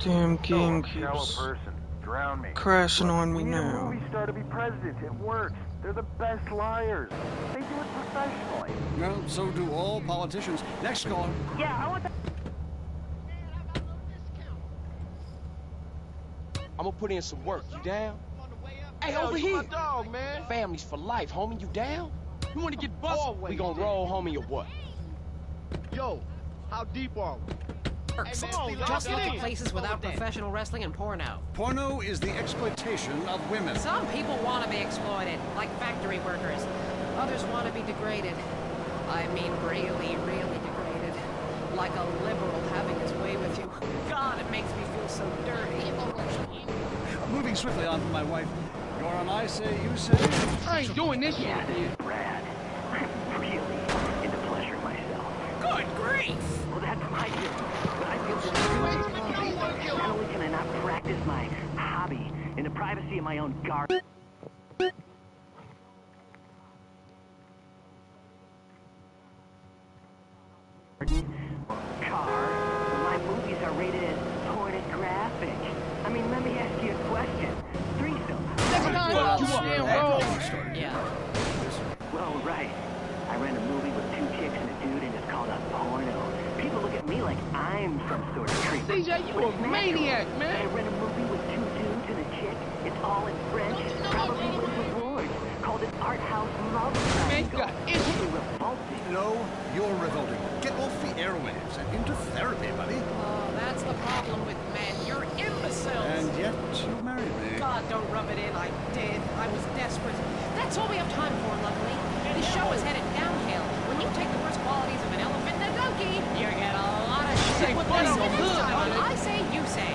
Damn game I'm a shallow keeps person. Drown me. crashing on me We need a now. movie star to be president. It works. They're the best liars. They do it professionally. Well, so do all politicians. Next caller. Yeah, I want that. I'm gonna put in some work. You down? Hey, Yo, over you here. my dog, man. Families for life, homie. You down? You want to get busted? We gonna roll, homie, or what? Yo, how deep are we? Works. Hey, man, Steve, Just get look in. at places without Over there. professional wrestling and porno. Porno is the exploitation of women. Some people want to be exploited, like factory workers. Others want to be degraded. I mean really, really degraded. Like a liberal having his way with you. God, it makes me feel so dirty. Moving swiftly on from my wife. You're on I say, you say. I ain't doing this shit. Yeah, this is Brad. I'm really into pleasure myself. Good grief! Well, that's my business. But I feel this not only can I not practice my hobby in the privacy of my own garden. Cars, my movies are rated as pornographic. I mean, let me ask you a question. Threesome. Yeah. Well, right. I ran a movie with 2 chicks and a dude, and it's called a porno. People look at me like I'm some sort of creep. CJ, you But a it's natural. maniac, I man. ran a movie with 2 dudes and a chick. It's all in French. Probably wins awards. Called an art house love Man, you triangle. got issues. Really revolting. No, you're revolting. Get off the airwaves and into therapy, buddy. Oh, that's the problem with men. You're imbeciles. And yet, you married me. God, don't rub it in. I did. I was desperate. That's all we have time for, luckily. The show is headed downhill. When you take the worst qualities of an elephant and a donkey, you get a lot of shit. Say Well, funny listen or next good, time on honey. I Say, You Say.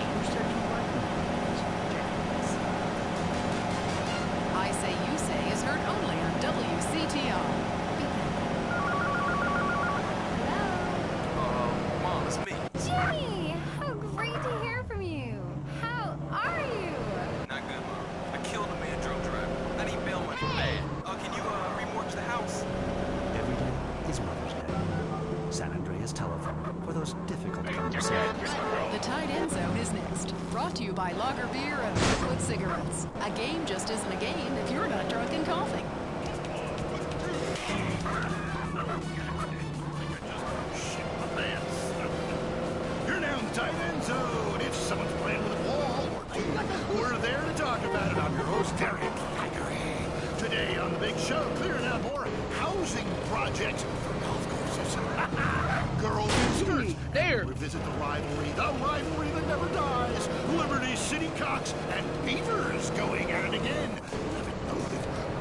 I Say You Say is heard only on WCTR. Mom, it's me. Jimmy, how great to hear from you. How are you? Not good, Mom. I killed a man drunk driver. I need bail money. Hey! Can you remortgage the house? Every day is Mother's Day. San Andreas Telephone for those difficult conversations. The Tight End Zone is next. Brought to you by Lager Beer and Liquid Cigarettes. A game just isn't a game if you're not drunk and coughing. You're now in the tight end zone. If someone's playing with a wall or two, we're there to talk about it. I'm your host, Derek. Today on the big show, clearing out more housing projects for golf courses. Girls in skirts. There. We visit the rivalry that never dies. Liberty City Cocks and Beavers going at it again.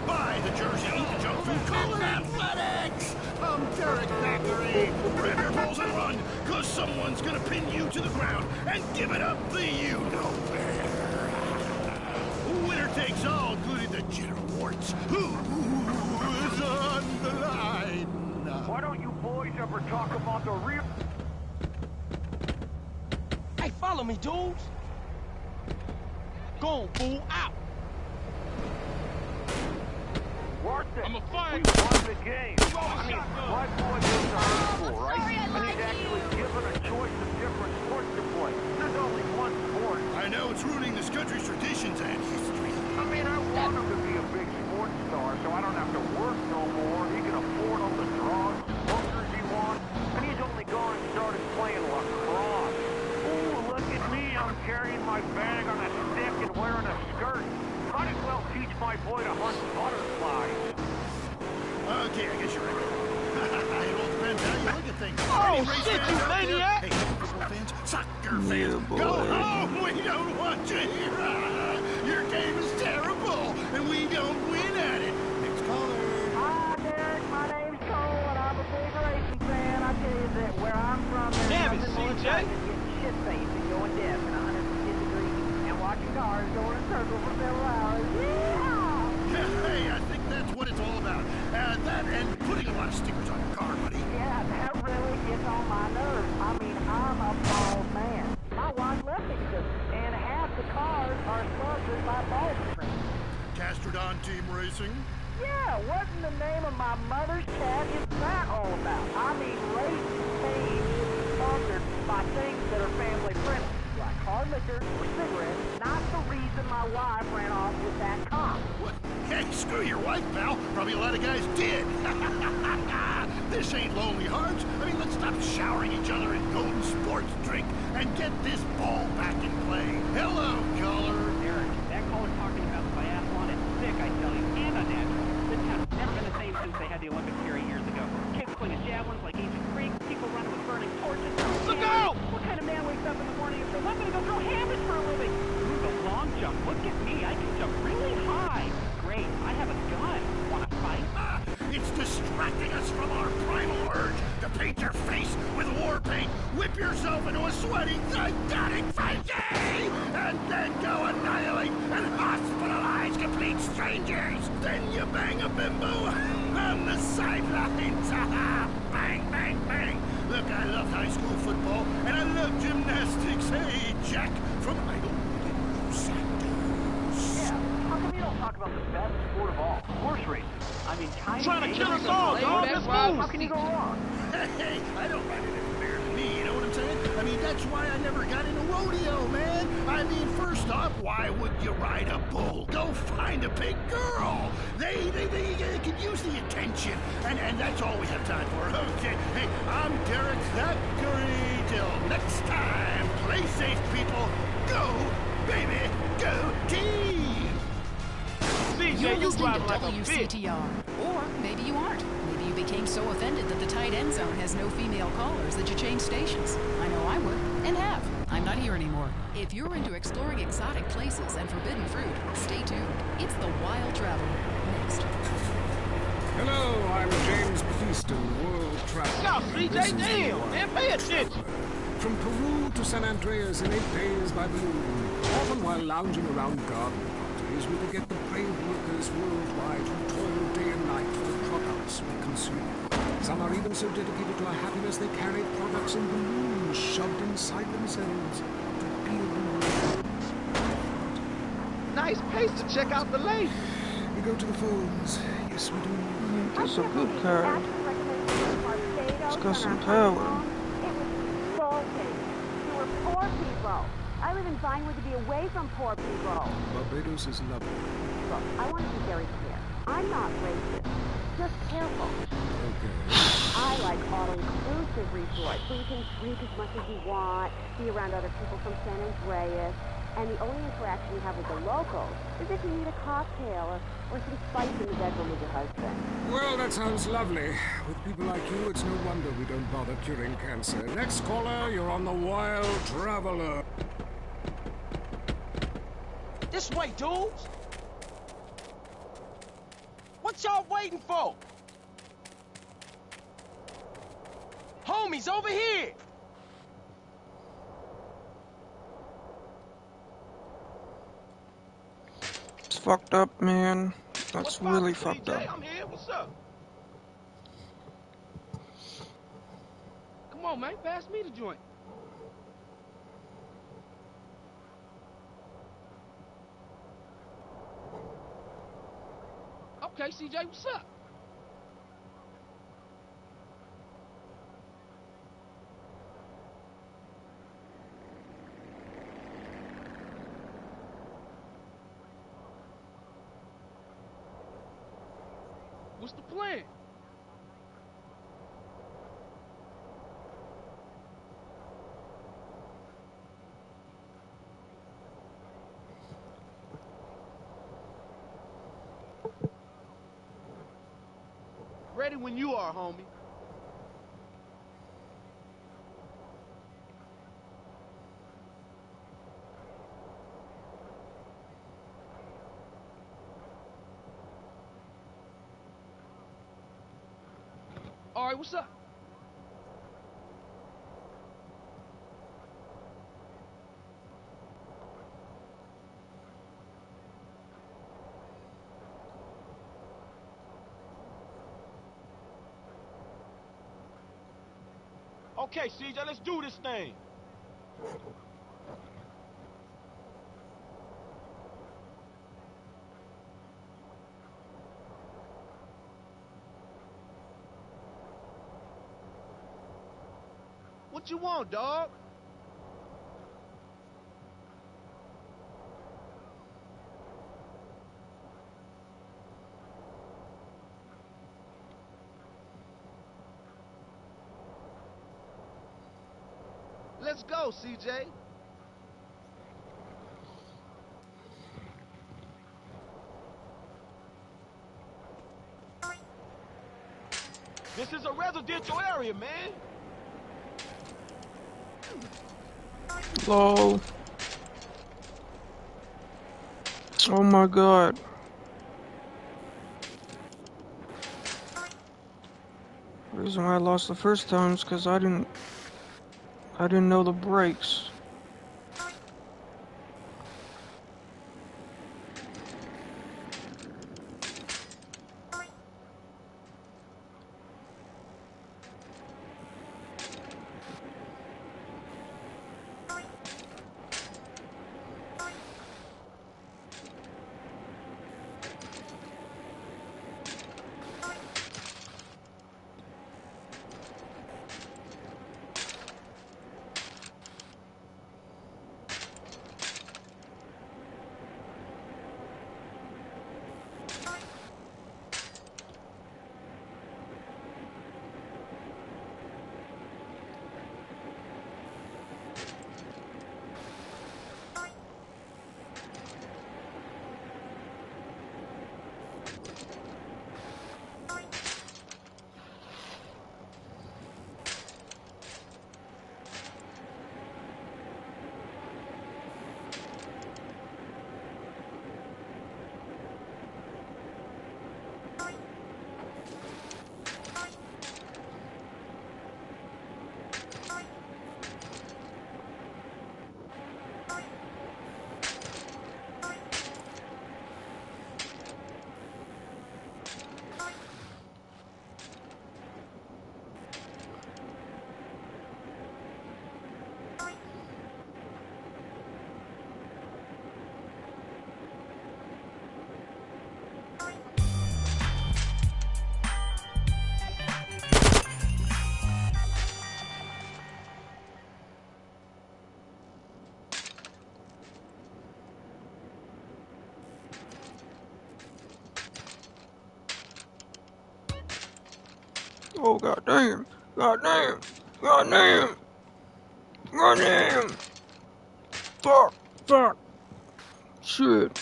By the Jersey Eat Junk Food Collar Athletics. I'm Derek Thackeray. Grab your balls and run, cause someone's gonna pin you to the ground and give it up the you-know-where. Winner takes all, including the General Warts. Who's on the line? Why don't you boys ever talk about the real... Hey, follow me, dudes. Go on, fool, out. Worth it. I'm a fight. We won the game. I mean, my boy goes to high school, right? And he's actually given a choice of different sports to play. There's only one sport. I know it's ruining this country's traditions and history. I mean, I want him to be a big sports star, so I don't have to work no more. He can afford all the drugs, hookers he wants, and he's only gone and started playing lacrosse. Ooh, look at me. I'm carrying my bag on a stick and wearing a skirt. Might as well teach my boy to hunt butterflies. Okay, I guess you're right. It all depends how you look at things. Oh, Any race shit, fans you out there? maniac! Hey, football fans, soccer fans, Yeah, go boy. home! We don't want you here! Your game is terrible, and we don't win at it! Next caller. Hi, Derek. My name's Cole, and I'm a big racing fan. I tell you that where I'm from, there's Damn it, nothing more CJ. exciting than getting shit-faced and going deaf in 110 degrees and watching cars go in a circle for several hours. Yeehaw! Hey, I think that's what it's all about. That and putting a lot of stickers on your car, buddy. Yeah, that really gets on my nerves. I mean, I'm a bald man. My wife left me to, and half the cars are sponsored by bald. Castrodon Team Racing. Yeah, what in the name of my mother's cat is that all about? I mean, racing teams sponsored by things that are family friendly, like hard liquor or cigarettes, not the reason my wife ran off with that cop. What? Hey, screw your wife, pal. Probably a lot of guys did. This ain't Lonely Hearts. I mean, let's stop showering each other in golden sports drink and get this ball back in play. Hello, caller. Eric, that caller talking about the biathlon is sick, I tell you, and unnatural. This town's never been the same since they had the Olympics here 8 years ago. Kids swinging javelins like ancient Greeks, people running with burning torches. Look out! What kind of man wakes up in the morning and says, I'm gonna go throw hammers for a living? Ooh, the long jump. Look at me, I can jump really high. Great, I have a gun. Wanna fight? It's distracting us from our primal urge to paint your face with war paint, whip yourself into a sweaty, psychotic frenzy, and then go annihilate and hospitalize complete strangers. Then you bang a bimbo on the sidelines. Bang, bang, bang. Look, I love high school football, and I love gymnastics. Hey, Jack from Idle Sanders. Yeah, how come you don't talk about the best sport of all, horse racing? I mean, Trying to kill us all, dog. Let's move. How can you go wrong? Hey, I don't find it fair to me, you know what I'm saying? I mean, that's why I never got into rodeo, man. I mean, first off, why would you ride a bull? Go find a big girl. They could use the attention, and that's all we have time for. Okay, hey, I'm Derek Thackeray. Till next time, play safe, people. Go, baby, go team! You're CJ, you listening to driving like a bitch. WCTR. Or maybe you aren't. Maybe you became so offended that the tight end zone has no female callers that you changed stations. I know I would, and have. I'm not here anymore. If you're into exploring exotic places and forbidden fruit, stay tuned. It's The Wild Traveler. Next. Hello, I'm James Beeston, world traveler. Yo, This CJ, is the damn, Wild man, pay attention. Traveler. From Peru to San Andreas in 8 days by balloon, often while lounging around garden parties, we forget the brave workers worldwide who toil day and night for the products we consume. Some are even so dedicated to our happiness they carry products in balloons shoved inside themselves to be removed. Nice pace to check out the lake. We go to the phones. Yes, we do. That's a good card. It's got some power. Poor people. I live in Vinewood to be away from poor people. Barbados is lovely. Look, I want to be very clear. I'm not racist. Just careful. Okay. I like all-inclusive resorts where you can drink as much as you want, be around other people from San Andreas, and the only interaction you have with the locals is if you need a cocktail or some spice in the bedroom with your husband. Well, that sounds lovely. With people like you, it's no wonder we don't bother curing cancer. Next caller, you're on the Wild Traveler. This way, dudes. What y'all waiting for? Homies, over here. It's fucked up, man. What's That's really poppin', fucked CJ? up. I'm here. What's up? Come on, man. Pass me the joint. Okay, CJ, what's up? What's the plan? Ready when you are, homie. All right, what's up? Okay, CJ, let's do this thing. What you want, dog? Let's go, CJ. This is a residential area, man. Lol. Oh my god. The reason why I lost the first time is because I didn't know the brakes. Oh god damn! God damn! God damn! God damn! Fuck! Fuck! Shit!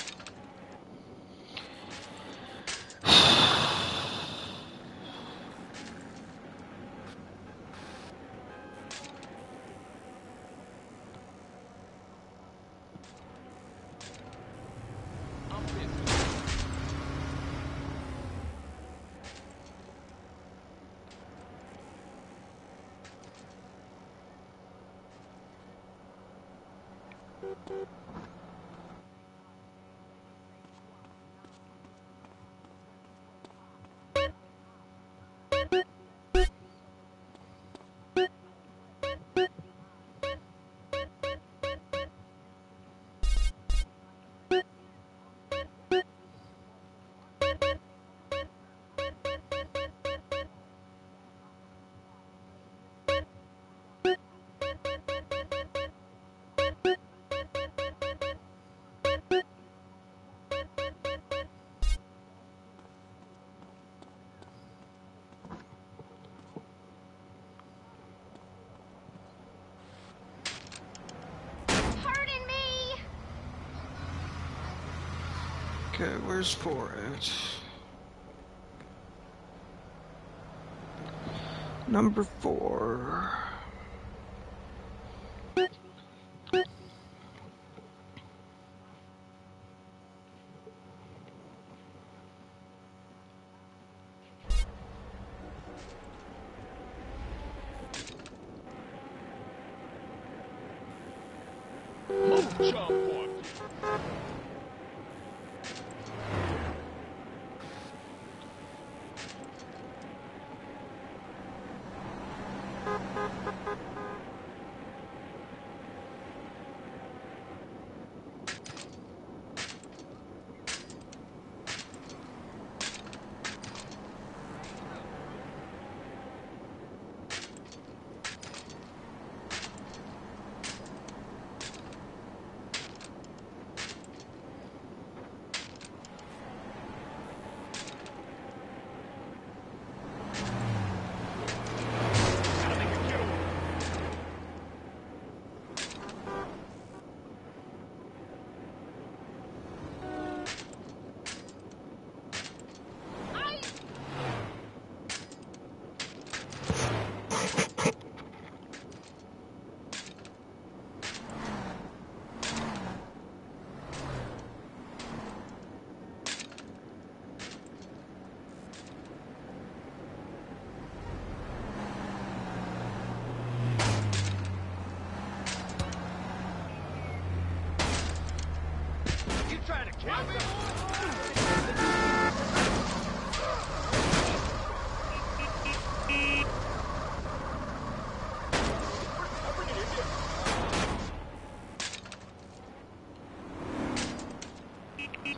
Okay, where's 4 at? Number 4.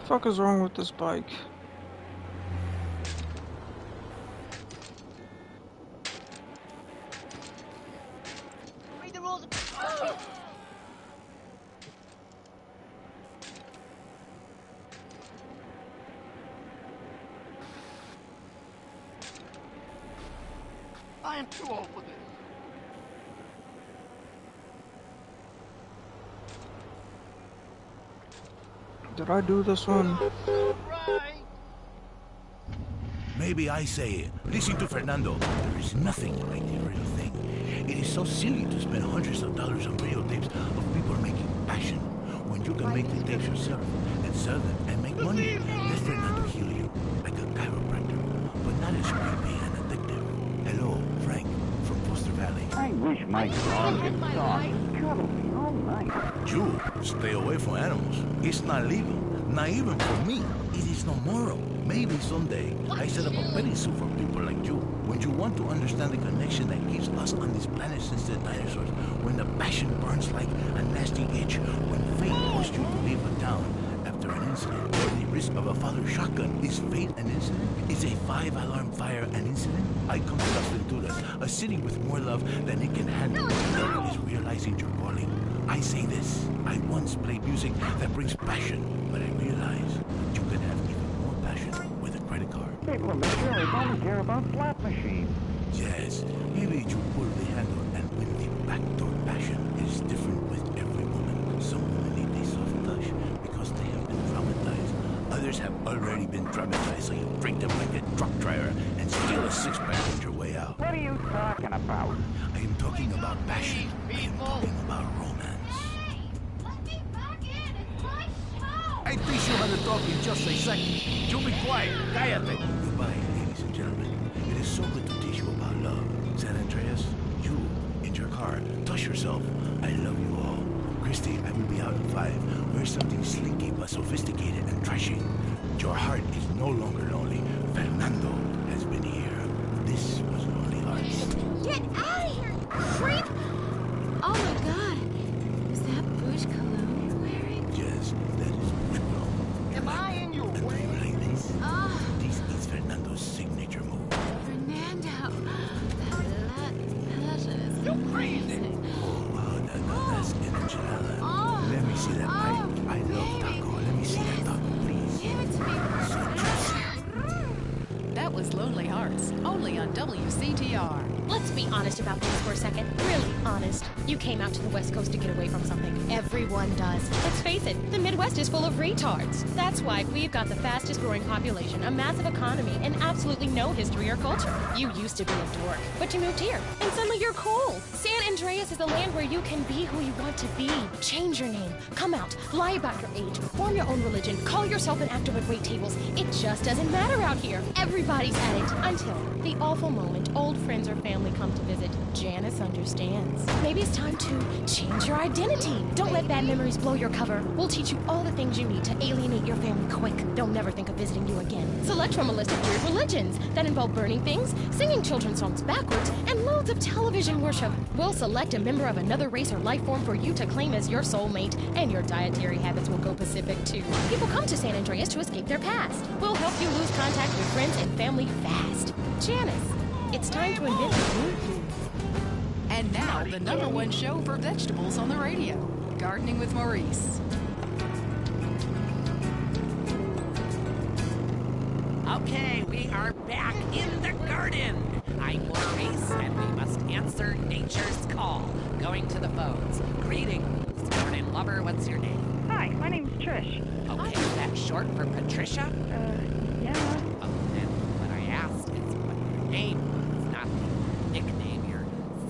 fuck is wrong with this bike? Read the rules. I am too old for this. Did I do this one? Maybe I say it. Listen to Fernando. There is nothing like the real thing. It is so silly to spend hundreds of dollars on videotapes of people making passion when you can make the tapes yourself and sell them and make money. Let Fernando heal you like a chiropractor, but not as creepy and addictive. Hello, Frank from Foster Valley. I wish my dog and dog would cuddle me all night. You stay away from animals. It's not legal. Not even for me. It is no moral. Maybe someday I set up a petting zoo for people like you. When you want to understand the connection that keeps us on this planet since the dinosaurs, when the passion burns like a nasty itch, when fate forced you to leave a town after an incident, where the risk of a father's shotgun is fate an incident? Is a 5-alarm fire an incident? I come to Las Venturas, a city with more love than it can handle. Love is realizing your calling. I say this. I once played music that brings passion, but I realize you can have even more passion with a credit card. People in the village only care about slot machines. Yes, maybe you pull the handle and win the backdoor passion. It is different with every woman. Some women need a soft touch because they have been traumatized. Others have already been traumatized, so you break them like a truck driver and steal a six-pack on your way out. What are you talking about? I am talking about passion. I am talking about romance. I teach you how to talk in just a second. You be quiet. Cállate. Goodbye, ladies and gentlemen. It is so good to teach you about love. San Andreas, you, in your car, touch yourself. I love you all. Christy, I will be out in 5. Wear something slinky but sophisticated and trashy. Your heart is no longer lonely. Fernando has been here. This was Lonely Hearts. Get out of here, creep! Oh my god. Is that Bush cologne you're wearing? Yes, that is Bush cologne. Am I in your And way? do you like this? Oh, This is Fernando's signature move. Fernando. That is You crazy! Oh, wow, that's an enchilada. Oh. Let me see that Oh, pie. I love taco. Let me see that taco, please. Give it to me. So juicy. That was Lonely Hearts, only on WCTR. Let's be honest about things for a second. Really honest. You came out to the West Coast to get away from something. Everyone does. Let's face it, the Midwest is full of retards. That's why we've got the fastest growing population, a massive economy, and absolutely no history or culture. You used to be a dork, but you moved here, and suddenly you're cool. San Andreas is a land where you can be who you want to be. Change your name, come out, lie about your age, form your own religion, call yourself an actor at wait tables. It just doesn't matter out here. Everybody's at it until the awful moment old friends or family come to visit. Janice understands. Maybe it's time to change your identity. Don't let bad memories blow your cover. We'll teach you all the things you need to alienate your family quick. They'll never think of visiting you again. Select from a list of weird religions that involve burning things, singing children's songs backwards, and loads of television worship. We'll select a member of another race or life form for you to claim as your soulmate, and your dietary habits will go Pacific too. People come to San Andreas to escape their past. We'll help you lose contact with friends and family fast. Janice, it's time to invent the new you. And now, the #1 show for vegetables on the radio, Gardening with Maurice. Okay, we are back in the garden. I'm Maurice, and we must answer nature's call. Going to the phones. Greetings, garden lover. What's your name? Hi, my name's Trish. Okay, is that short for Patricia? Yeah. Oh, then what I asked is what your name is, not the nickname your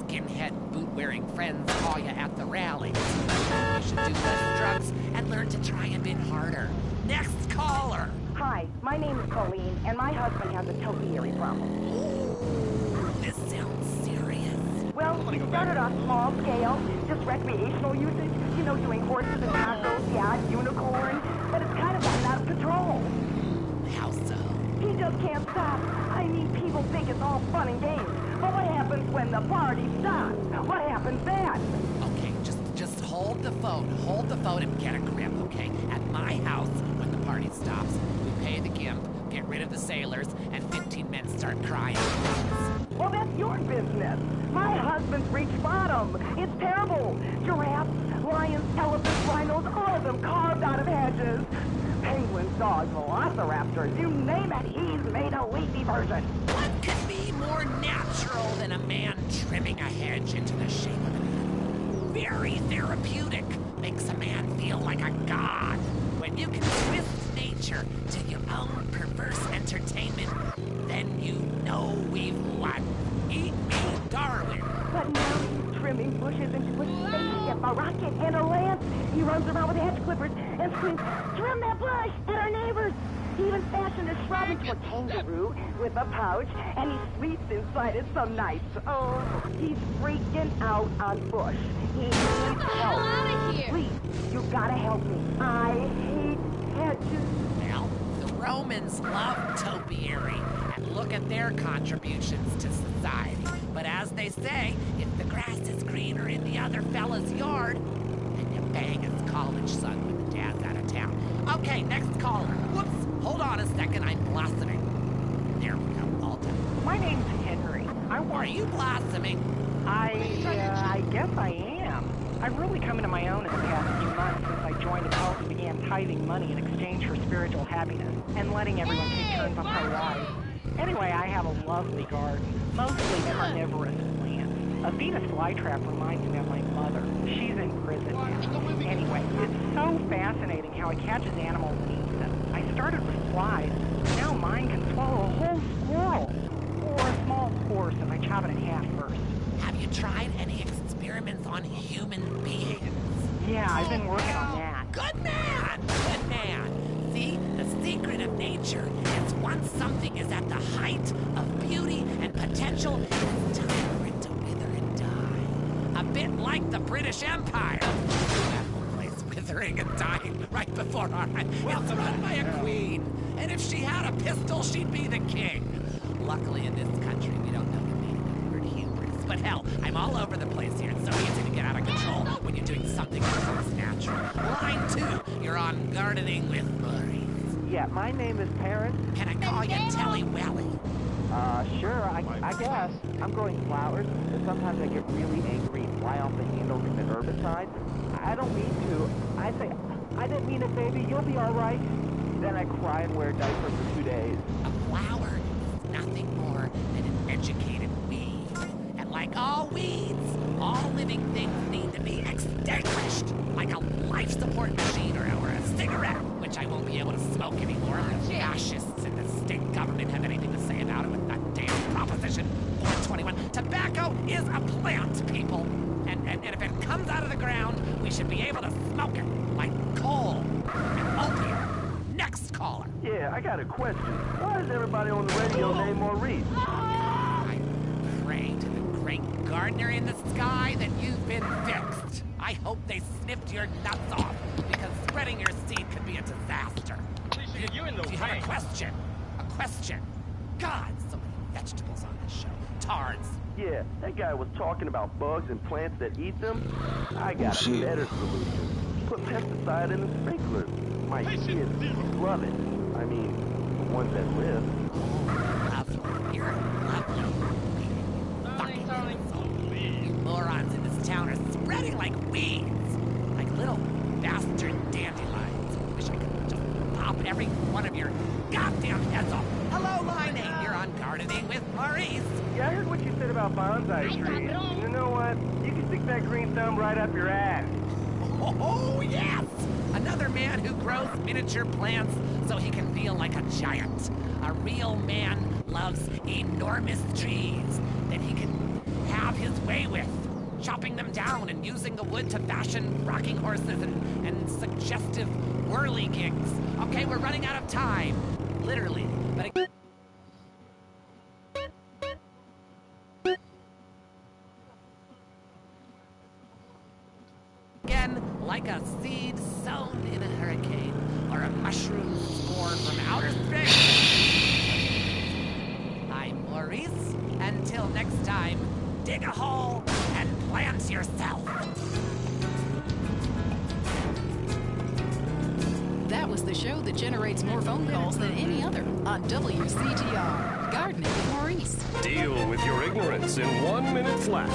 skinhead boot-wearing friends call you at the rallies. You should do less drugs and learn to try a bit harder. Next caller. Hi, my name is Colleen, and my husband has a topiary problem. This sounds serious. Well, we started off small scale, just recreational usage, you know, doing horses and tacos, yeah, unicorn, but it's kind of gotten out of control. How so? He just can't stop. I mean, people think it's all fun and games, but what happens when the party stops? What happens then? Okay, just hold the phone and get a grip, okay? At my house, when the party party stops. We pay the gimp, get rid of the sailors, and 15 men start crying. Well, that's your business. My husband's reached bottom. It's terrible. Giraffes, lions, elephants, rhinos, all of them carved out of hedges. Penguins, dogs, velociraptors, you name it, he's made a leafy version. What could be more natural than a man trimming a hedge into the shape of an animal? Very therapeutic. Makes a man feel like a god. When you can twist nature to your own perverse entertainment, then you know we've won. Eat me, Darwin. But now he's trimming bushes into a spaceship, a rocket, and a lance. He runs around with hedge clippers and screams, "Trim that bush!" at our neighbors. He even fashioned a shrub into a kangaroo with a pouch, and he sleeps inside it some nights. Oh, he's freaking out on Bush. He needs help. Out of here! Please, you gotta help me. I hate hedges. Well, the Romans loved topiary, and look at their contributions to society. But as they say, if the grass is greener in the other fella's yard, then you bang his college son when the dad's out of town. Okay, next caller. Whoops, hold on a second, I'm blossoming. There we go, all done. My name's Henry. Are you blossoming? I guess I am. I've really come into my own in the past few months since I joined a cult and began tithing money in exchange for spiritual happiness and letting everyone take turns on my ride. Anyway, I have a lovely garden, mostly carnivorous plants. A Venus flytrap reminds me of my mother. She's in prison now. Anyway, it's so fascinating how it catches animals and eats them. I started with flies. Now mine can swallow a whole squirrel. Or a small horse if I chop it in half first. Have you tried any experiments on human beings? Yeah, I've been working on that. Good man! Good man! See, the secret of nature is once something is at the height of beauty and potential, it's time for it to wither and die. A bit like the British Empire. That whole place withering and dying right before our eyes. It's run by a queen. And if she had a pistol, she'd be the king. Luckily in this country, we don't know the meaning of the word hubris. But hell, I'm all over the place here. It's so easy to get out of control when you're doing something that comes natural. Line 2, you're on Gardening with Maurice. Yeah, my name is Terrence. Can I call you Telly Welly? Sure, I guess. I'm growing flowers, and sometimes I get really angry and fly off the handle in the herbicide. I don't mean to. I say, I didn't mean it, baby. You'll be all right. Then I cry and wear a diaper for 2 days. A flower is nothing more than an educated weed. And like all weeds, all living things need to be extinguished. Like a life support machine or a cigarette, which I won't be able to smoke anymore. The fascists in the state government have anything to say about it with that damn Proposition 421. Tobacco is a plant, people. And if it comes out of the ground, we should be able to smoke it like coal and opium. Next caller. Yeah, I got a question. Why is everybody on the radio named Maurice? I pray to the great gardener in the sky that you've been fixed. I hope they snipped your nuts off, because spreading your seed could be a disaster. Do you have a question? A question? God, so many vegetables on this show. Tards. Yeah, that guy was talking about bugs and plants that eat them. I got a better solution. Put pesticide in the sprinklers. My kids love it. I mean, the ones that live. Lovely. You're lovely. You morons in this town are spreading like weeds. Like little bastard dandelions. Wish I could just pop every one of your goddamn heads off. Hello, Line 8. You're on Gardening with Maurice. Yeah, I heard what you said about bonsai trees. You know what? You can stick that green thumb right up your ass. Oh, yes! Another man who grows miniature plants so he can feel like a giant. A real man loves enormous trees that he can have his way with, chopping them down and using the wood to fashion rocking horses and suggestive whirligigs. Okay, we're running out of time. Literally. But again, like a seed sown in a hurricane, or a mushroom spore from outer space. I'm Maurice. Until next time, dig a hole and plant yourself. That was is the show that generates more phone calls than any other on WCTR. Gardening with Maurice. Deal with your ignorance in 1 minute flat.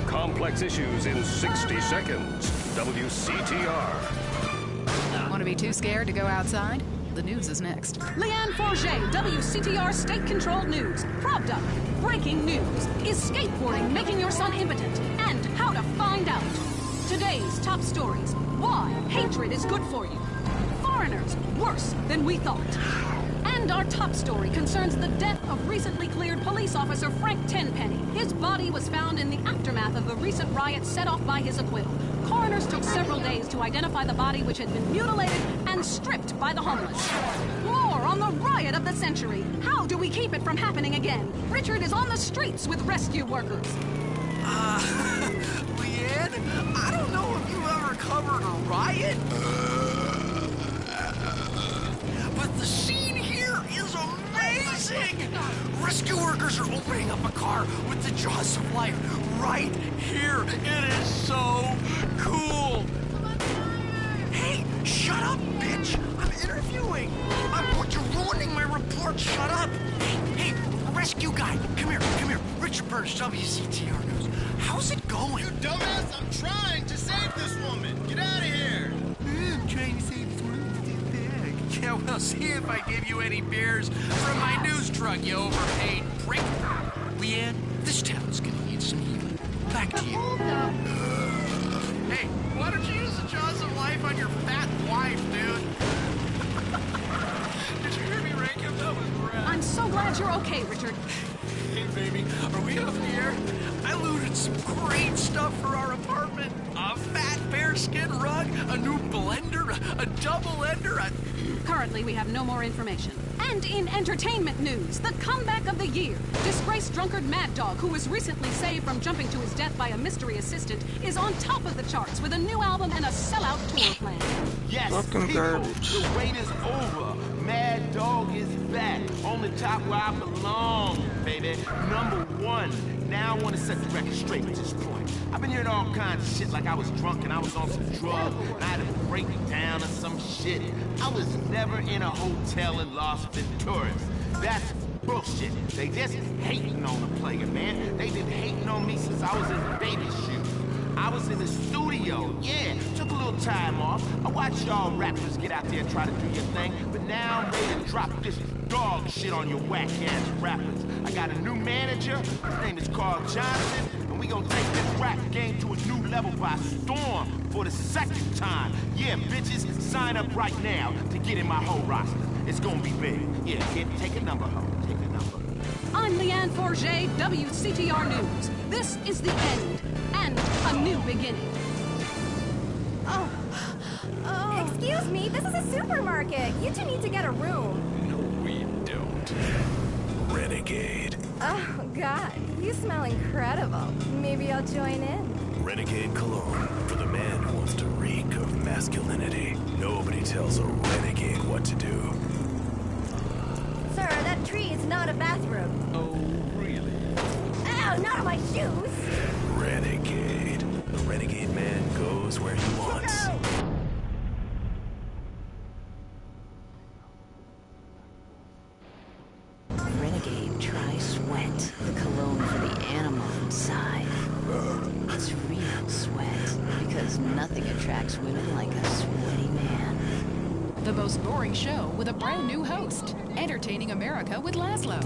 Complex issues in 60 seconds. WCTR. Want to be too scared to go outside? The news is next. Leanne Forget, WCTR state-controlled news. Propped up. Breaking news. Is skateboarding making your son impotent? And how to find out. Today's top stories. Why hatred is good for you. Foreigners, worse than we thought. And our top story concerns the death of recently cleared police officer Frank Tenpenny. His body was found in the aftermath of the recent riot set off by his acquittal. Coroners took several days to identify the body, which had been mutilated and stripped by the homeless. More on the riot of the century. How do we keep it from happening again? Richard is on the streets with rescue workers. Leanne, I don't know if you ever covered a riot, but the scene here is amazing! Rescue workers are opening up a car with the jaws of life right here. It is so cool. Hey, shut up, bitch! I'm interviewing. You're ruining my report. Shut up. Hey, rescue guy, come here. Richard Burns, WCTR News. How's it going? You dumbass! I'm trying to save this woman. Get out of here. I'm trying to save this woman. Yeah, well, see if I give you any beers from my news truck, you overpaid prick. Leanne, this town's gonna need some healing. Back to you. Hey, why don't you use the jaws of life on your fat wife, dude? Did you hear me rank him? That was rad. I'm so glad you're okay, Richard. Hey, baby, are we off the air? I looted some great stuff for our apartment. A fat bearskin rug, a new blender, a double ender, Currently, we have no more information. And in entertainment news, the comeback of the year. Disgraced drunkard Mad Dog, who was recently saved from jumping to his death by a mystery assistant, is on top of the charts with a new album and a sellout tour plan. Yes, Fucking people, garbage. the wait is over. Mad Dog is back on the top where I belong, baby. #1. Now I want to set the record straight at this point. I've been hearing all kinds of shit like I was drunk and I was on some drugs and I had a breakdown or some shit. I was never in a hotel in Las Venturas. That's bullshit. They just hating on the player, man. They've been hating on me since I was in the baby shoes. I was in the studio, yeah, took a little time off. I watched y'all rappers get out there and try to do your thing, but now I'm ready to drop this dog shit on your whack-ass rappers. I got a new manager, his name is Carl Johnson, and we gonna take this rap game to a new level by storm for the second time. Yeah, bitches, sign up right now to get in my whole roster. It's gonna be big. Yeah, take a number, ho, take a number. I'm Leanne Forget, WCTR News. This is the end and a new beginning. Oh. Excuse me, this is a supermarket. You two need to get a room. No, we don't. Renegade. Oh, God, you smell incredible. Maybe I'll join in. Renegade cologne for the man who wants to reek of masculinity. Nobody tells a renegade what to do. Sir, that tree is not a bathroom. Oh, really? Ow, not on my shoes. Renegade. The renegade man goes where he wants. Renegade Try Sweat, the cologne for the animal inside. It's real sweat, because nothing attracts women like a sweaty man. The most boring show with a brand new host. Entertaining America with Laszlo.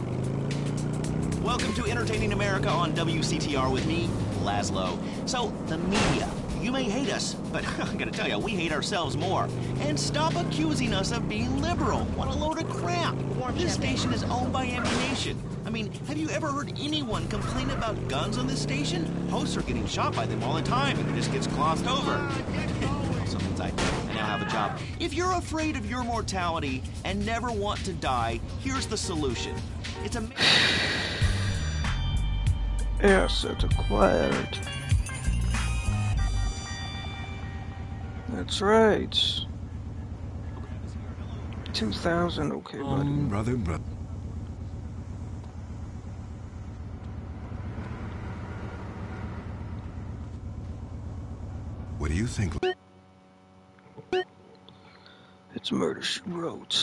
Welcome to Entertaining America on WCTR with me, Laszlo. So, the media. You may hate us, but I gotta tell you, we hate ourselves more. And stop accusing us of being liberal. What a load of crap. This station is owned by ammunition. I mean, have you ever heard anyone complain about guns on this station? Hosts are getting shot by them all the time, and it just gets glossed over. Also, since I now have a job. If you're afraid of your mortality and never want to die, here's the solution. It's a... Asset acquired. That's right. 2,000, okay, buddy. Brother. What do you think? It It's Murder, She Wrote.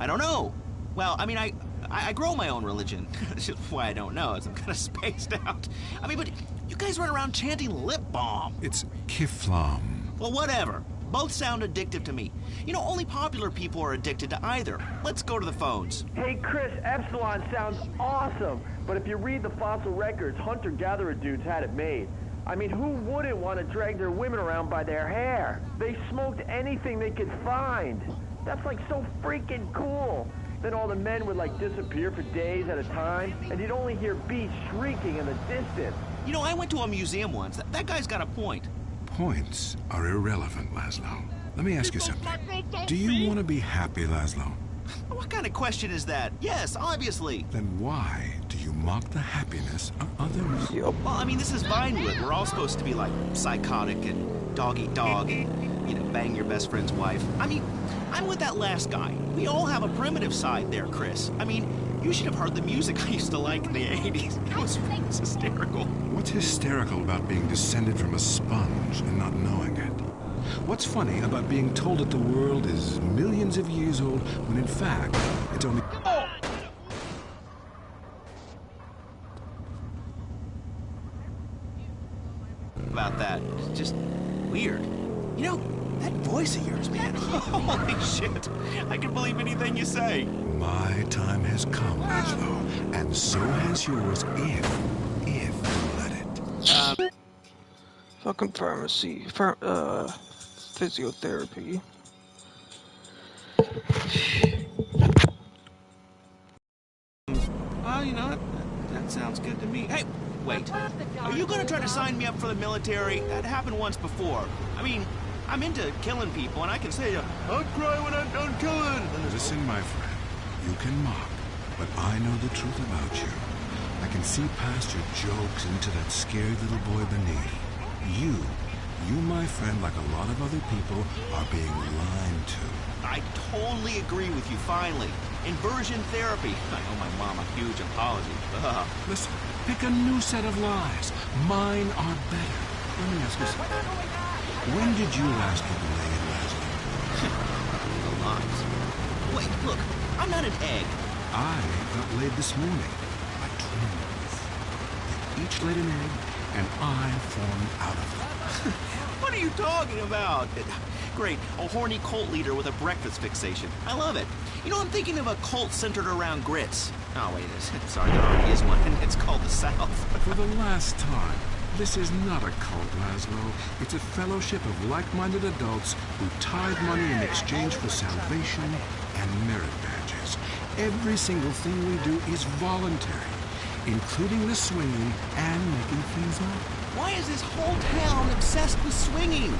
I don't know. Well, I mean, I grow my own religion. That's just why I don't know. I'm kind of spaced out. I mean, but you guys run around chanting lip balm. It's Kiflam. Well, whatever. Both sound addictive to me. You know, only popular people are addicted to either. Let's go to the phones. Hey, Chris, Epsilon sounds awesome. But if you read the fossil records, hunter-gatherer dudes had it made. I mean, who wouldn't want to drag their women around by their hair? They smoked anything they could find. That's like so freaking cool. Then all the men would like disappear for days at a time, and you'd only hear beasts shrieking in the distance. You know, I went to a museum once. That guy's got a point. Points are irrelevant, Laszlo. Let me ask you something. Do you want to be happy, Laszlo? What kind of question is that? Yes, obviously. Then why do you mock the happiness of others? Well, I mean, this is Vinewood. We're all supposed to be like psychotic and dog eat dog and, you know, bang your best friend's wife. I mean, I'm with that last guy. We all have a primitive side there, Chris. I mean, you should have heard the music I used to like in the 80s. It was hysterical. What's hysterical about being descended from a sponge and not knowing it? What's funny about being told that the world is millions of years old when in fact it's only... About that. It's just weird. You know, that voice of yours, man. Holy shit. I can believe anything you say. My time has come, Laszlo, and so has yours if you let it. Fucking pharmacy. Physiotherapy. Well, you know, that sounds good to me. Hey, wait. Are you gonna try to sign me up for the military? That happened once before. I mean, I'm into killing people, and I can say, I'll cry when I'm done killing. Listen, my friend, you can mock, but I know the truth about you. I can see past your jokes into that scared little boy beneath. You, my friend, like a lot of other people, are being lied to. I totally agree with you, finally. Inversion therapy. I owe my mom a huge apology. Ugh. Listen, pick a new set of lies. Mine are better. Let me ask you something. When did you last get laid, Laszlo? The lies. Wait, look, I'm not an egg. I got laid this morning by twins. They each laid an egg, and I formed out of it. What are you talking about? Great, a horny cult leader with a breakfast fixation. I love it. You know, I'm thinking of a cult centered around grits. Oh, wait, sorry, there already is one. It's called the South. For the last time, this is not a cult, Laszlo. It's a fellowship of like-minded adults who tithe money in exchange for salvation and merit badges. Every single thing we do is voluntary, including the swinging and making things up. Why is this whole town obsessed with swinging?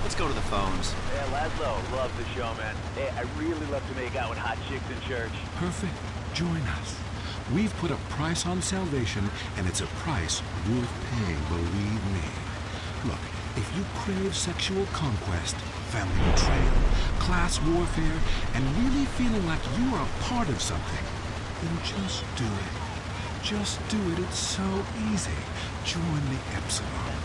Let's go to the phones. Yeah, Laszlo, love the show, man. Hey, I really love to make out with hot chicks in church. Perfect. Join us. We've put a price on salvation, and it's a price worth paying, believe me. Look, if you crave sexual conquest, family betrayal, class warfare, and really feeling like you are a part of something, then just do it. Just do it. It's so easy. Join the Epsilon.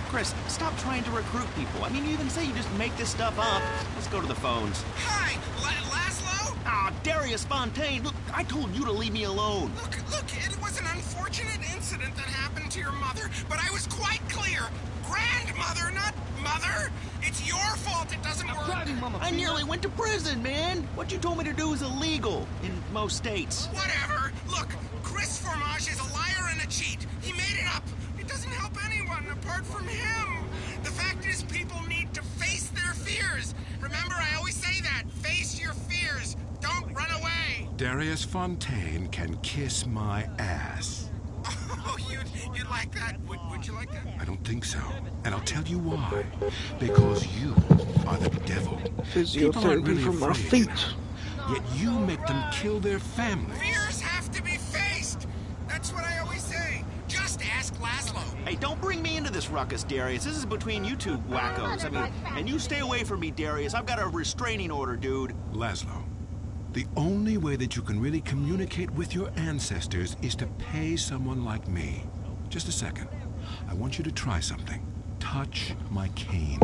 Chris, stop trying to recruit people. I mean, you even say you just make this stuff up. Let's go to the phones. Hi, Laszlo? Ah, Darius Fontaine, look, I told you to leave me alone. Look, it was an unfortunate incident that happened to your mother, but I was quite clear. Grandmother, not mother. It's your fault it doesn't work. I nearly went to prison, man. What you told me to do is illegal in most states. Whatever. Look, Chris Formage is a liar and a cheat. He made it up. It doesn't help anyone apart from him. The fact is, people need to face their fears. Remember, I always say that. Face your fears. Don't run away. Darius Fontaine can kiss my ass. Oh, you'd like that, would I don't think so. And I'll tell you why. Because you are the devil. People aren't Physiotherapy really for my afraid, feet. you know. Yet you make them kill their families. Fears have to be faced. That's what I always say. Just ask Laszlo. Hey, don't bring me into this ruckus, Darius. This is between you two wackos. I mean, and you stay away from me, Darius. I've got a restraining order, dude. Laszlo, the only way that you can really communicate with your ancestors is to pay someone like me. Just a second. I want you to try something. Touch my cane.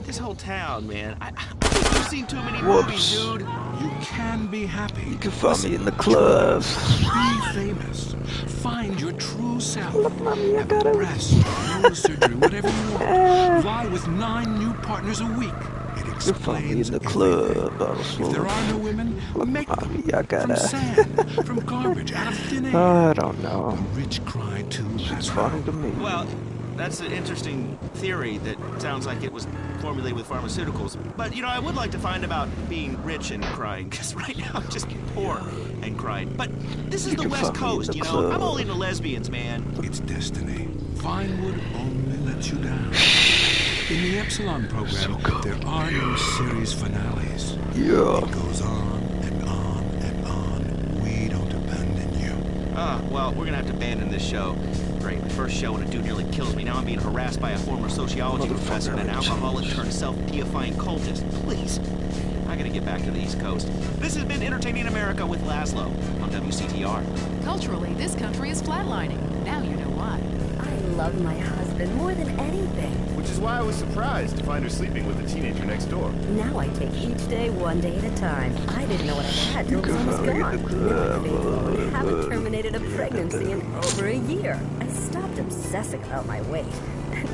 This whole town, man. I think you've seen too many movies, dude. You can be happy. You can find me in the club. Be famous. Find your true self. Have a breast, nose surgery, whatever you want. Lie with 9 new partners a week. It explains in the club. If there are no women, make them. From sand, from garbage, out of thin air. I don't know. The rich cry too. It's funny to me. Well, that's an interesting theory that sounds like it was formulated with pharmaceuticals. But, you know, I would like to find about being rich and crying, because right now I'm just poor and crying. But this is the West Coast, you know? I'm all into lesbians, man. It's destiny. Vinewood only lets you down. In the Epsilon program, there are no series finales. Yeah. It goes on and on and on. We don't abandon you. Well, we're gonna have to abandon this show. Great, first show and a dude nearly kills me. Now I'm being harassed by a former sociology professor and an alcoholic turned self-deifying cultist. Please, I gotta get back to the East Coast. This has been Entertaining America with Laszlo on WCTR. Culturally, this country is flatlining. Now you know why. I love my husband more than anything. Which is why I was surprised to find her sleeping with the teenager next door. Now I take each day one day at a time. I didn't know what I had till he was gone. I haven't terminated a pregnancy in over a year. I stopped obsessing about my weight.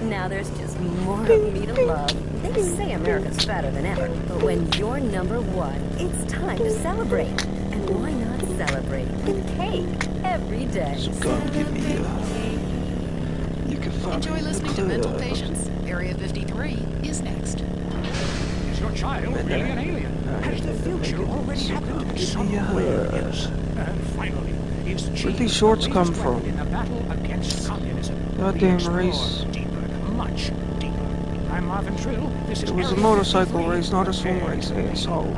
Now there's just more of me to love. They say America's fatter than ever, but when you're number one, it's time to celebrate. And why not celebrate with cake every day? So come give me you can find Enjoy listening to Mental Patients. Area 53 is next. Is your child really an alien? Has the future already happened somewhere else? And finally, is where'd these shorts come from? in the battle against communism? Goddamn race. Much deeper. I'm Marvin Trill. This is It was a Area motorcycle 53. race, not a swim race, asshole.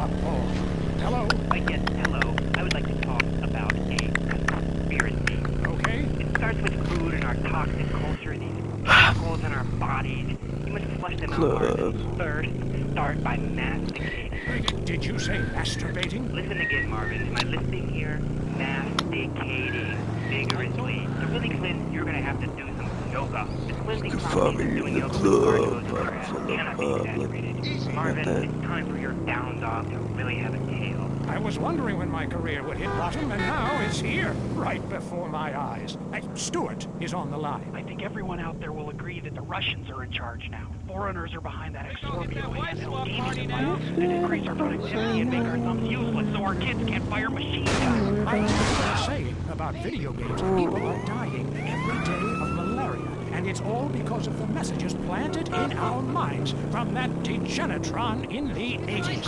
Hello? Yes, hello. I would like to talk about a conspiracy. Okay. It starts with food and our toxic culture, these chemicals in our bodies. You must flush them out, Marvin. First, start by masticating. Did you say masturbating? Listen again, Marvin. Am I listening here? Masticating vigorously. To really cleanse, you're going to have to do some yoga. The cleansing process of doing yoga with cardio cannot be exaggerated. Marvin, it's time for your down dog to really have a tail. I was wondering when my career would hit bottom, and now it's here, right before my eyes. Stuart is on the line. I think everyone out there will agree that the Russians are in charge now. Foreigners are behind that exorbitant handheld gaming device to decrease our productivity and make our thumbs useless so our kids can't fire machine guns. I was going to say about video games, people are dying every day of malaria. And it's all because of the messages planted in our minds from that degenitron in the 80s.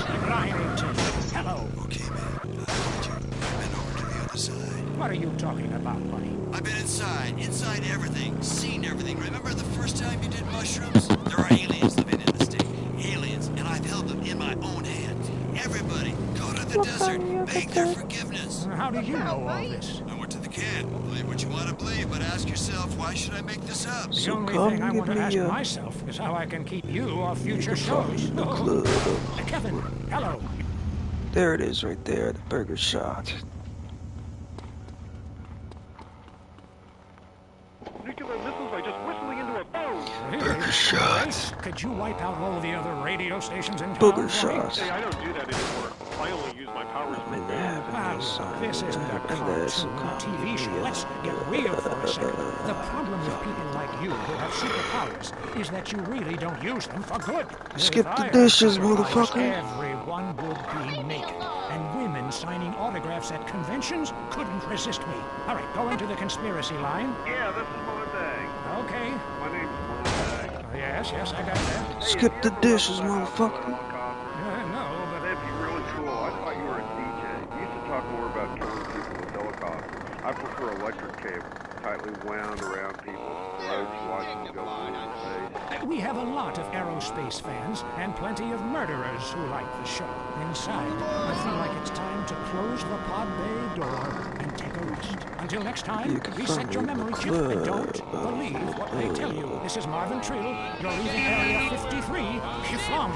Hello. Okay, man. I've been over to the other side. What are you talking about, buddy? I've been inside everything, seen everything. Remember the first time you did mushrooms? There are aliens living in the state. Aliens, and I've held them in my own hands. Everybody, go to the desert, beg their forgiveness. How do you know all this? I went to the camp. Believe what you want to believe, but ask yourself, why should I make this up? The only thing I want to ask myself is how I can keep you off future shows. Kevin, hello. There it is right there, the burger shot. Nuclear missiles are just whistling into a bow. Burger shots. Could you wipe out all the other radio stations in town? Booger shots. Hey, I don't do that anymore. I only use my powers for This isn't a cartoon TV show. Let's get real for a second. The problem with people like you who have superpowers is that you really don't use them for good. Skip the dishes, motherfucker. Everyone would be naked. And women signing autographs at conventions couldn't resist me. All right, go into the conspiracy line. Yeah, this is Montag. Okay. My name's Montag. Yes, I got that. Skip the dishes, motherfucker. No, but that'd be really cool. I thought you were a DJ. You used to talk more about killing people with helicopters. I prefer electric cable. tightly wound around people. Roach watching them go through space. We have a lot of aerospace fans and plenty of murderers who like the show. Inside, I feel like it's time to close the pod bay door and take a rest. Until next time, reset your memory chip and don't believe what they tell you. This is Marvin Trill. You're leaving Area 53. Flung.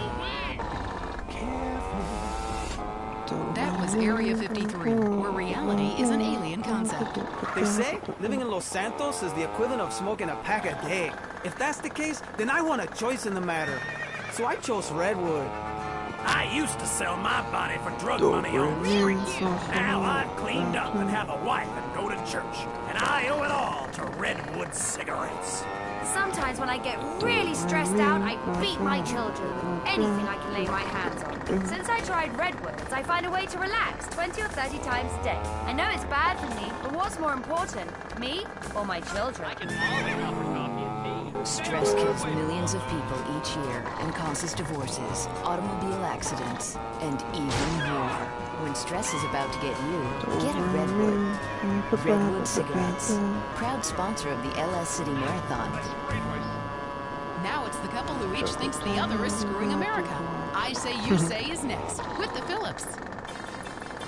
That was Area 53, where reality is an alien concept. They say living in Los Santos is the equivalent of smoking a pack a day. If that's the case, then I want a choice in the matter. So I chose Redwood. I used to sell my body for drug money on the streets. Now I've cleaned up and have a wife and go to church. And I owe it all to Redwood cigarettes. Sometimes when I get really stressed out, I beat my children with anything I can lay my hands on. Since I tried Redwoods, I find a way to relax 20 or 30 times a day. I know it's bad for me, but what's more important, me or my children? Stress kills millions of people each year and causes divorces, automobile accidents, and even war. When stress is about to get you, get a Redwood. Redwood Cigarettes, proud sponsor of the LS City Marathon. Now it's the couple who each thinks the other is screwing America. I Say You Say is next, with the Phillips.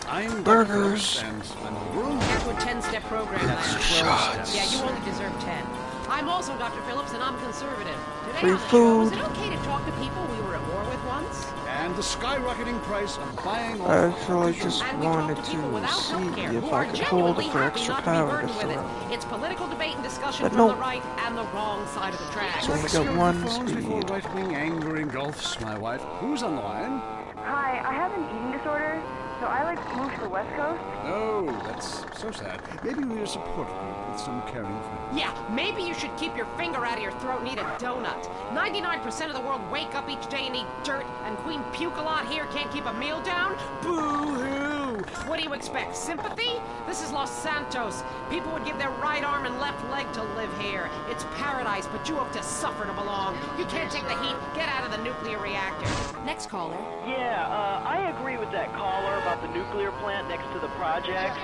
I'm burgers and I'm a room. Here's a 10-step program. Shots. Yeah, you only deserve 10. I'm also Dr. Phillips, and I'm conservative. Today Free on the show, food. is it okay to talk to people we were at war with once? And the skyrocketing price of buying I actually just wanted to see if I could hold it for extra power to fill out. It's political debate and discussion But from no. the right and the wrong side of the tracks. So only got one Phones before speed. right-wing anger engulfs my wife. Who's on the line? Hi, I have an eating disorder, so I like to move to the West Coast. Oh, that's so sad. Maybe we need a support group with some caring friends. Yeah, maybe you should keep your finger out of your throat and eat a donut. 99% of the world wake up each day and eat dirt, and Queen Puke a lot here can't keep a meal down? Boo-hoo! What do you expect, sympathy? This is Los Santos. People would give their right arm and left leg to live here. It's paradise, but you have to suffer to belong. You can't take the heat. Get out of the nuclear reactor. Next caller. Yeah, I agree with that caller about the nuclear plant next to the project.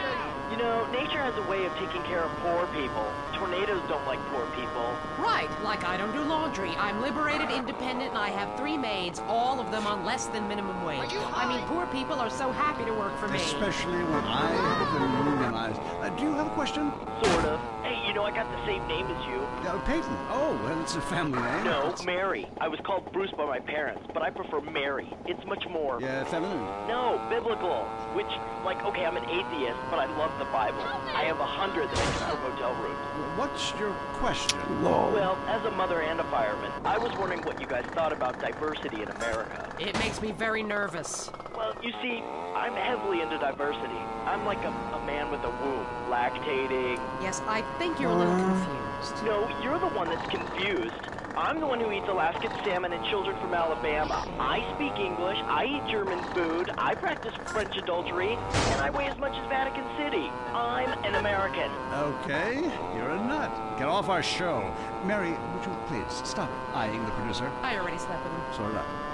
You know, nature has a way of taking care of poor people. Tornadoes don't like poor people. Right, like I don't do laundry. I'm liberated, independent, and I have 3 maids, all of them on less than minimum wage. I mean, poor people are so happy to work for me. Especially when I have been unionized. Do you have a question? Sort of. Hey, you know, I got the same name as you. Peyton. Oh, well, it's a family name. No, Mary. I was called Bruce by my parents, but I prefer Mary. It's much more... Yeah, feminine. No, biblical. Which, like, okay, I'm an atheist, but I love the Bible. I have 100 that I can book hotel rooms. What's your question? Well, as a mother and a fireman, I was wondering what you guys thought about diversity in America. It makes me very nervous. Well, you see, I'm heavily into diversity. I'm like a man with a womb, lactating. Yes, I think you're a little confused. No, you're the one that's confused. I'm the one who eats Alaskan salmon and children from Alabama. I speak English, I eat German food, I practice French adultery, and I weigh as much as Vatican City. I'm an American. Okay, you're a nut. Get off our show. Mary, would you please stop eyeing the producer? I already slept with him. So did I.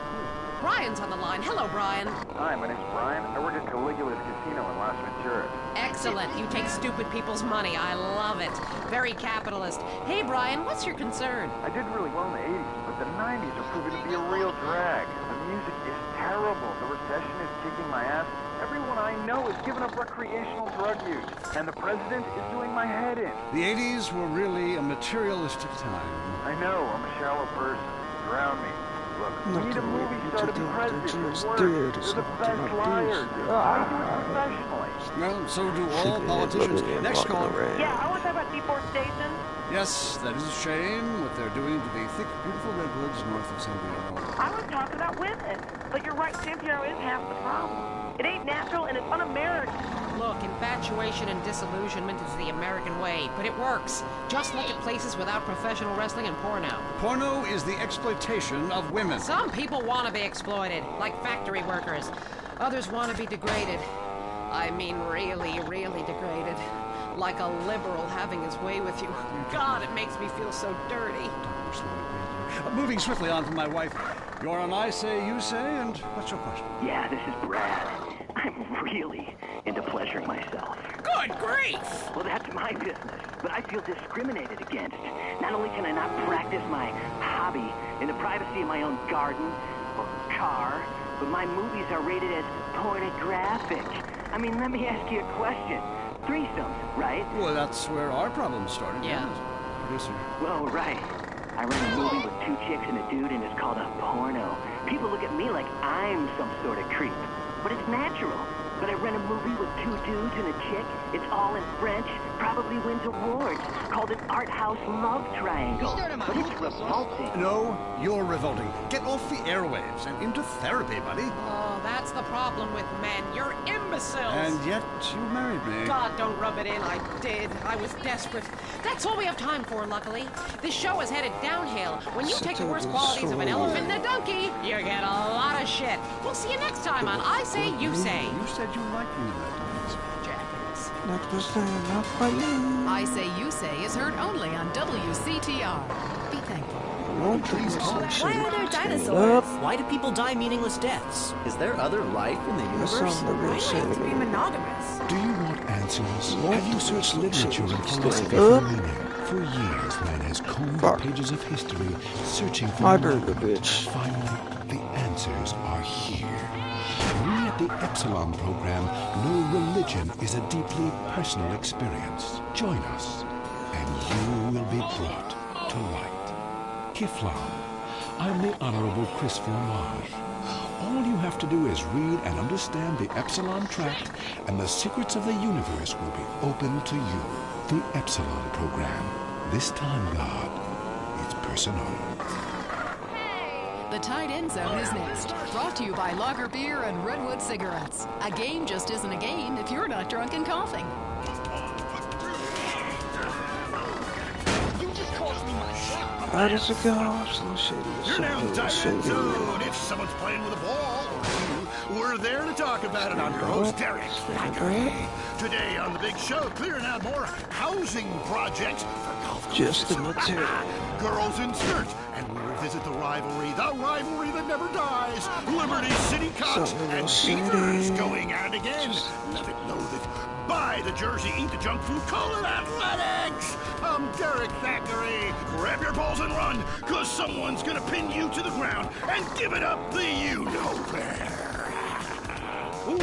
Brian's on the line. Hello, Brian. Hi, my name's Brian. I work at Caligula's Casino in Las Venturas. Excellent. You take stupid people's money. I love it. Very capitalist. Hey, Brian, what's your concern? I did really well in the 80s, but the 90s are proving to be a real drag. The music is terrible. The recession is kicking my ass. Everyone I know is giving up recreational drug use. And the president is doing my head in. The 80s were really a materialistic time. I know. I'm a shallow person. Drown me. Look, we need a movie star to be president. They're the best liars. I do it professionally. Well, so do all politicians. Next caller. Yeah, I want to talk about deforestation. Yes, that is a shame what they're doing to the thick, beautiful redwoods north of San Diego. I was talking about women. But you're right, Cynthia is half the problem. It ain't natural and it's un-American. Look, infatuation and disillusionment is the American way, but it works. Just look at places without professional wrestling and porno. Porno is the exploitation of women. Some people want to be exploited, like factory workers. Others want to be degraded. I mean really, really degraded. Like a liberal having his way with you. God, it makes me feel so dirty. Moving swiftly on from my wife. You're on I Say, You Say, and what's your question? Yeah, this is Brad. I'm really into pleasuring myself. Good Good grief! Well, that's my business, but I feel discriminated against. Not only can I not practice my hobby in the privacy of my own garden or car, but my movies are rated as pornographic. I mean, let me ask you a question. Threesomes, right? Well, that's where our problem started. Yeah. Producer. Well, right. I run a movie with 2 chicks and a dude, and it's called a porno. People look at me like I'm some sort of creep, but it's natural. But I rent a movie with 2 dudes and a chick. It's all in French. Probably wins awards. Called an art house love triangle. But it's revolting. No, you're revolting. Get off the airwaves and into therapy, buddy. Oh, that's the problem with men. You're imbeciles. And yet you married me. God, don't rub it in. I did. I was desperate. That's all we have time for, luckily. This show is headed downhill. When you take the worst qualities of an elephant and a donkey, you get a lot of shit. We'll see you next time on I Say, You Say. You said you liked me that Jackass. Not this thing, not quite me. I Say You Say is heard only on WCTR. Be thankful. Why are there dinosaurs? Why do people die meaningless deaths? Is there other life in the universe? Why do we have to be monogamous? Do you want answers? Have you searched literature and philosophy for meaning? For years, man has combed the pages of history, searching for meaning. Finally, the answers are here. We at the Epsilon program know religion is a deeply personal experience. Join us, and you will be brought to light. Kiflam. I'm the Honorable Chris Fromage. All you have to do is read and understand the Epsilon Tract, and the secrets of the universe will be open to you. The Epsilon program. This time, God, it's personal. The Tight End Zone is next. Brought to you by Lager Beer and Redwood Cigarettes. A game just isn't a game if you're not drunk and coughing. How does it go? So shady. You're now in Tight End Zone. If someone's playing with a ball or 2, we're there to talk about it. I'm your host, Derek. Today on the big show, clearing out more housing projects for golf courses. Just the material. Girls in skirts. And we revisit the rivalry that never dies. Liberty City Cops and Beavers going at it again. Love it, loathe it. Buy the jersey, eat the junk food, call it athletics. I'm Derek Thackeray. Grab your balls and run, cause someone's gonna pin you to the ground and give it up the you-know-where.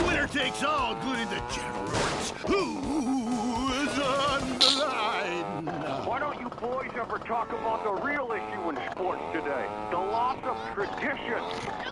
Winner takes all, including the general rights. Who is on the line? Why don't you boys ever talk about the real issue in sports today? The loss of tradition.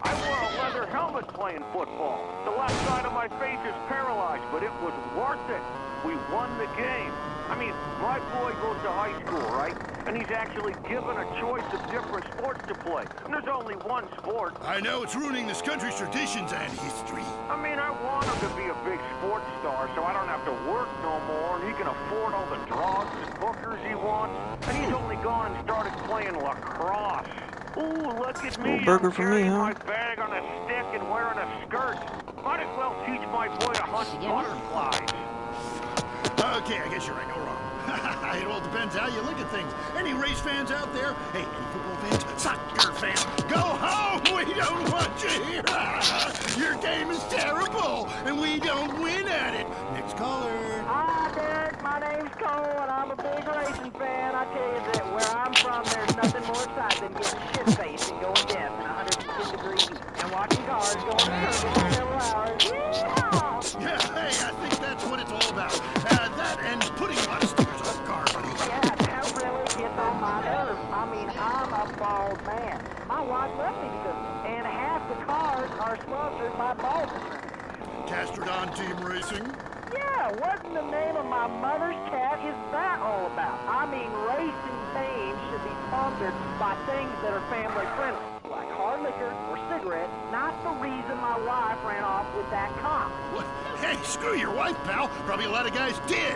I wore a leather helmet playing football. The left side of my face is paralyzed, but it was worth it. We won the game. I mean, my boy goes to high school, right? And he's actually given a choice of different sports to play. And there's only one sport. I know it's ruining this country's traditions and history. I mean, I want him to be a big sports star so I don't have to work no more and he can afford all the drugs and hookers he wants. And he's only gone and started playing lacrosse. Ooh, look at me. Burger for me, huh? My bag on a stick and wearing a skirt. Might as well teach my boy to hunt butterflies. Okay, I guess you're right. No wrong. It all depends how you look at things. Any race fans out there? Hey, any football fans? Soccer fans? Go home! We don't want you here! Your game is terrible, and we don't win at it. Next caller. Hi, Derek. My name's Cole, and I'm a big racing fan. I tell you that where I'm from, there's nothing more exciting than getting shit-faced and going deaf in 110 degree heat and watching cars going in circles for several hours. Yeehaw! Yeah, hey, I think that's what it's all about. That and putting a lot of stickers on cars, buddy. Yeah, that really gets on my nerves. I mean, I'm a bald man. My wife left me because, and half the cars are sponsored by baldness. Castrodon Team Racing? Yeah, wasn't the name of my mother's cat is that all about? I mean, racing teams should be sponsored by things that are family friendly, like hard liquor or cigarettes, not the reason my wife ran off with that cop. What? Hey, screw your wife, pal. Probably a lot of guys did.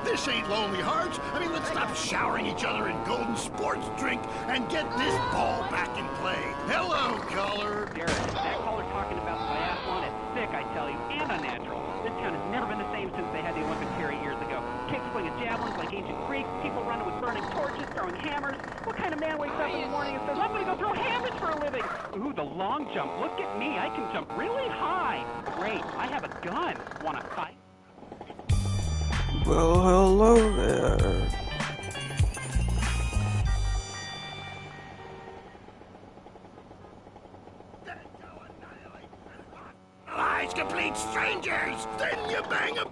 This ain't Lonely Hearts. I mean, let's stop showering each other in golden sports drink and get this ball back in play. Hello, caller. Derek, that caller talking about the biathlon is sick, I tell you, and unnatural. This town has never been the same since they had the Olympics here 8 years ago. Kids swinging javelins like ancient Greeks, people running with burning torches, throwing hammers. What kind of man wakes up in the morning and says, I'm going to go throw hammers for a living? Ooh, the long jump. Look at me. I can jump really high. Great. I have a gun. Want to fight? Well, hello there. Lies, complete strangers! Then you bang a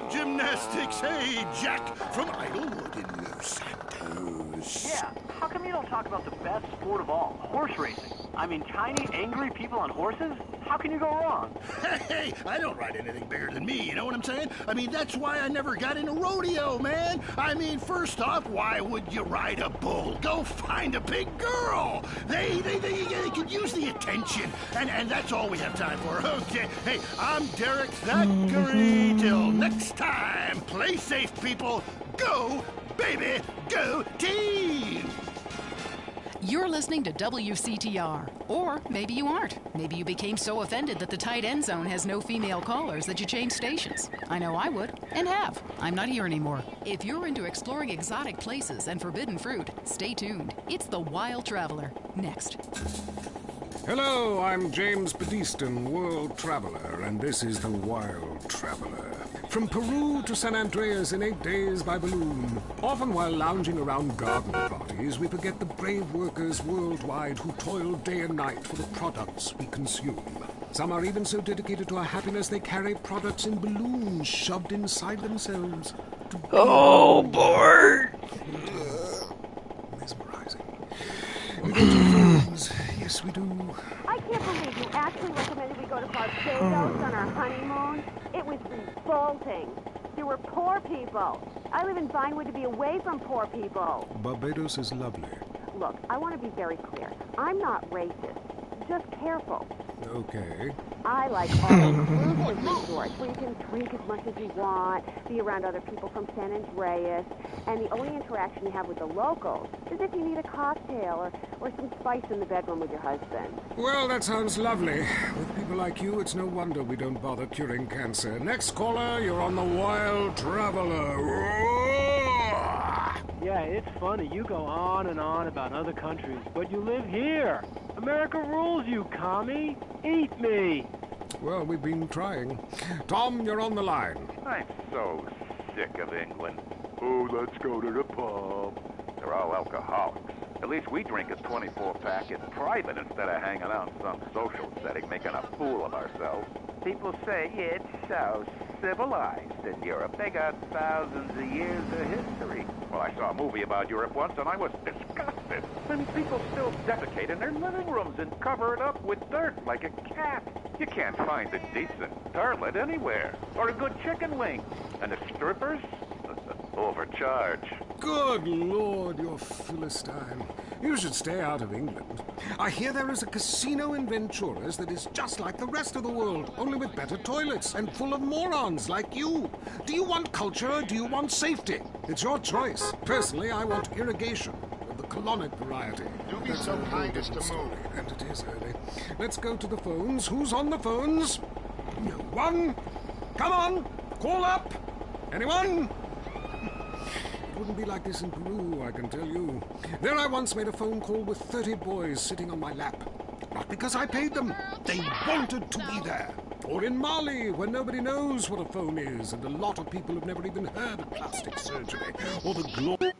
gymnastics, hey, Jack, from Idlewood in Los Santos. Yeah, how come you don't talk about the best sport of all, horse racing? I mean, tiny, angry people on horses? How can you go wrong? Hey, I don't ride anything bigger than me, you know what I'm saying? I mean, that's why I never got into rodeo, man. I mean, first off, why would you ride a bull? Go find a big girl. They could use the attention, and that's all we have time for. Okay, hey, I'm Derek Thackeray. Till next time, play safe, people. Go, baby, go team! You're listening to WCTR. Or maybe you aren't. Maybe you became so offended that the tight end zone has no female callers that you changed stations. I know I would, and have. I'm not here anymore. If you're into exploring exotic places and forbidden fruit, stay tuned. It's The Wild Traveler. Next. Hello, I'm James Pediston, world traveler, and this is The Wild Traveler. From Peru to San Andreas in 8 days by balloon. Often while lounging around garden parties, we forget the brave workers worldwide who toil day and night for the products we consume. Some are even so dedicated to our happiness they carry products in balloons shoved inside themselves. Oh, boy! Mesmerizing. We go to the phones. Yes, we do. I can't believe you actually recommended we go to Barbados on our honeymoon. It was revolting. There were poor people. I live in Vinewood to be away from poor people. Barbados is lovely. Look, I want to be very clear. I'm not racist. Just careful. Okay. I like all-inclusive resorts where you can drink as much as you want, be around other people from San Andreas, and the only interaction you have with the locals is if you need a cocktail or some spice in the bedroom with your husband. Well, that sounds lovely. With people like you, it's no wonder we don't bother curing cancer. Next caller, you're on The Wild Traveler. Yeah, it's funny. You go on and on about other countries, but you live here. America rules, you commie. Eat me. Well, we've been trying. Tom, you're on the line. I'm so sick of England. Oh, let's go to the pub. They're all alcoholics. At least we drink a 24-pack in private instead of hanging out in some social setting making a fool of ourselves. People say it's so civilized in Europe. They got thousands of years of history. Well, I saw a movie about Europe once, and I was disgusted. And people still defecate in their living rooms and cover it up with dirt like a cat. You can't find a decent toilet anywhere, or a good chicken wing. And the strippers? Overcharge. Good Lord, you're Philistine. You should stay out of England. I hear there is a casino in Ventura's that is just like the rest of the world, only with better toilets and full of morons like you. Do you want culture or do you want safety? It's your choice. Personally, I want irrigation of the colonic variety. Do be so kind as to move. And it is early. Let's go to the phones. Who's on the phones? No one. Come on, call up. Anyone? It wouldn't be like this in Peru, I can tell you. There I once made a phone call with 30 boys sitting on my lap. Not because I paid them. They wanted to be there. Or in Mali, where nobody knows what a phone is, and a lot of people have never even heard of plastic surgery, or the glory...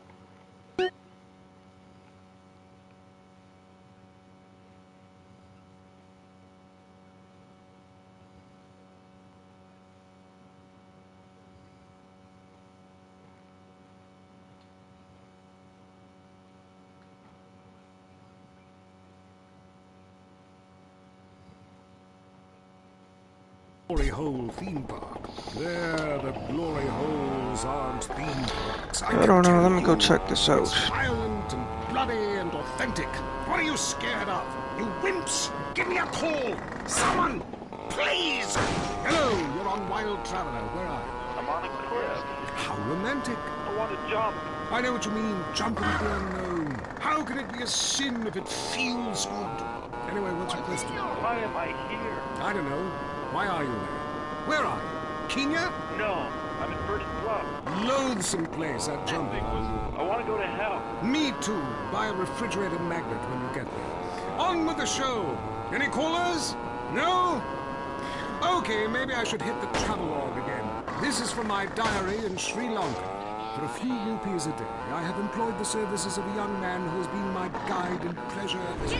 Glory Hole theme park. There, the glory holes aren't theme parks. I don't know, let me go check this out. It's violent and bloody and authentic. What are you scared of? You wimps! Give me a call! Someone! Please! Hello, you're on Wild Traveler. Where are you? I'm on a cliff. How romantic. I want to jump. I know what you mean, jumping into the unknown. How can it be a sin if it feels good? Anyway, what's your question? Why am I here? I don't know. Why are you there? Where are you? Kenya? No, I'm in First Club. Loathsome place, that jumping. I want to go to hell. Me too. Buy a refrigerated magnet when you get there. On with the show. Any callers? No? Okay, maybe I should hit the travelogue again. This is from my diary in Sri Lanka. For a few rupees a day, I have employed the services of a young man who has been my guide and pleasure as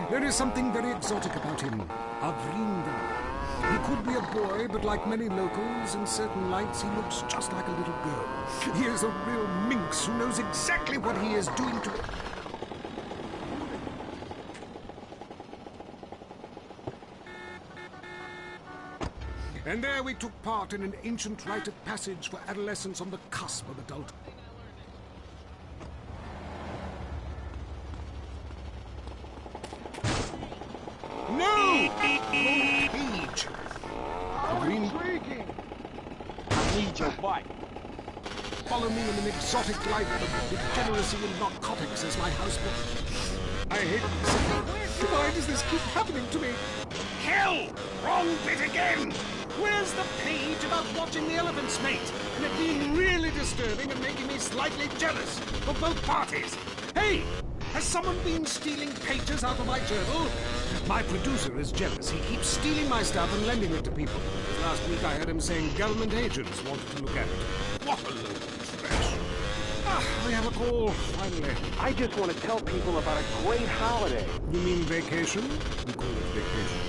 There is something very exotic about him. Avrinda. He could be a boy, but like many locals, in certain lights he looks just like a little girl. He is a real minx who knows exactly what he is doing to... And there we took part in an ancient rite of passage for adolescents on the cusp of adulthood. No! Page! Intriguing! I need your bike. Follow me in an exotic life of degeneracy and narcotics as my houseboat. I hate this. Why does this keep happening to me? Hell! Wrong bit again! Where's the page about watching the elephants mate? And it being really disturbing and making me slightly jealous for both parties. Hey! Has someone been stealing pages out of my journal? My producer is jealous. He keeps stealing my stuff and lending it to people. Last week I heard him saying government agents wanted to look at it. What a load of trash. We have a call, finally. I just want to tell people about a great holiday. You mean vacation? We call it vacation.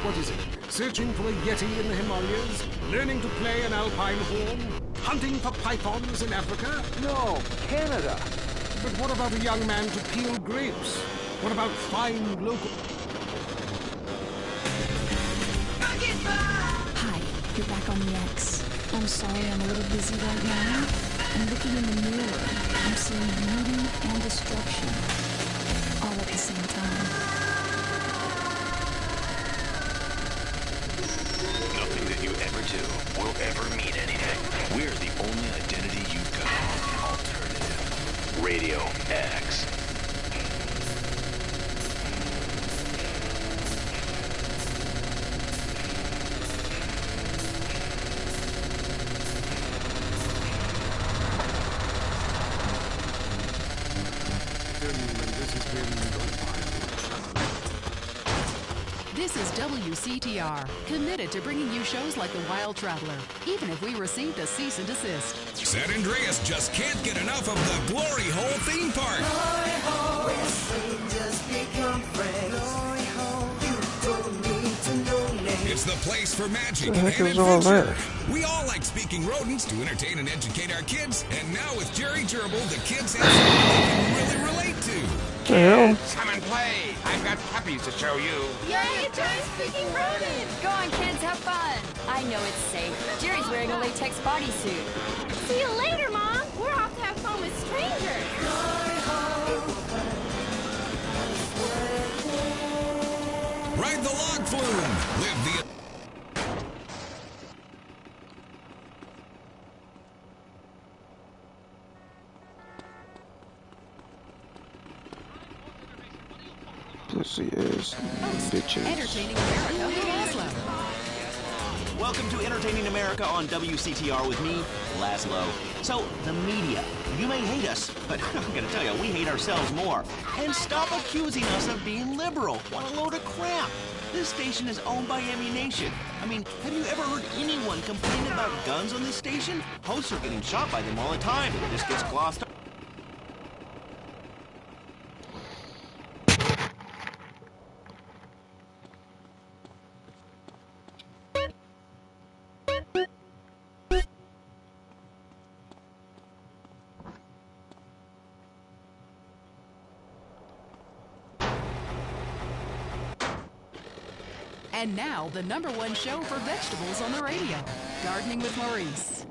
What is it? Searching for a yeti in the Himalayas? Learning to play an alpine horn? Hunting for pythons in Africa? No, Canada. But what about a young man to peel grapes? What about fine local... Hi, you're back on the X. I'm sorry I'm a little busy right now. I'm looking in the mirror. I'm seeing beauty and destruction. All at the same time. Nothing that you ever do will ever mean anything. We're the only identity you've got. Alternative. Radio X. This is WCTR, committed to bringing you shows like The Wild Traveler, even if we received a cease and desist. San Andreas just can't get enough of the Glory Hole theme park. Glory hole, where strangers become friends. Glory hole, you don't need to know names. It's the place for magic The and heck is all adventure. that? We all like speaking rodents to entertain and educate our kids, and now with Jerry Gerbil, the kids have something they can really relate to. The hell? Come and play. I've got puppies to show you. Yay, Jerry's speaking rodent! Go on, kids, have fun. I know it's safe. Jerry's wearing a latex bodysuit. See you later, Mom. We're off to have fun with strangers. Ride the log flume. Live the... Pussy ass bitches. Entertaining America with Laszlo. Welcome to Entertaining America on WCTR with me, Laszlo. So, the media. You may hate us, but I'm gonna tell you, we hate ourselves more. And stop accusing us of being liberal. What a load of crap. This station is owned by Ammunition. I mean, have you ever heard anyone complain about guns on this station? Hosts are getting shot by them all the time. This gets glossed up. And now, the #1 show for vegetables on the radio, Gardening with Maurice.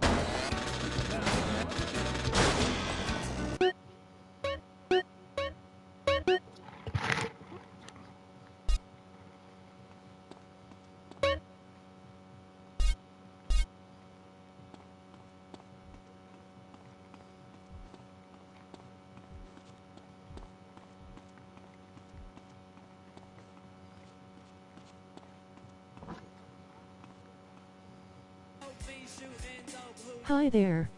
Hi there.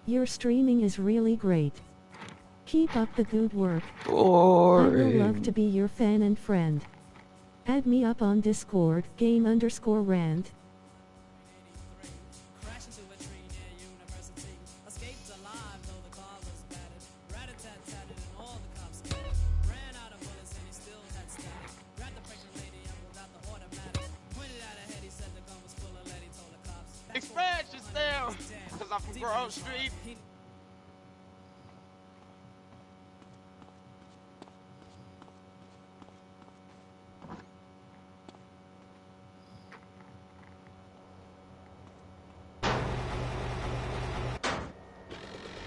Your streaming is really great. Keep up the good work. I will love to be your fan and friend. Add me up on Discord, game_rant. Expansion still, cause I'm from Grove Street.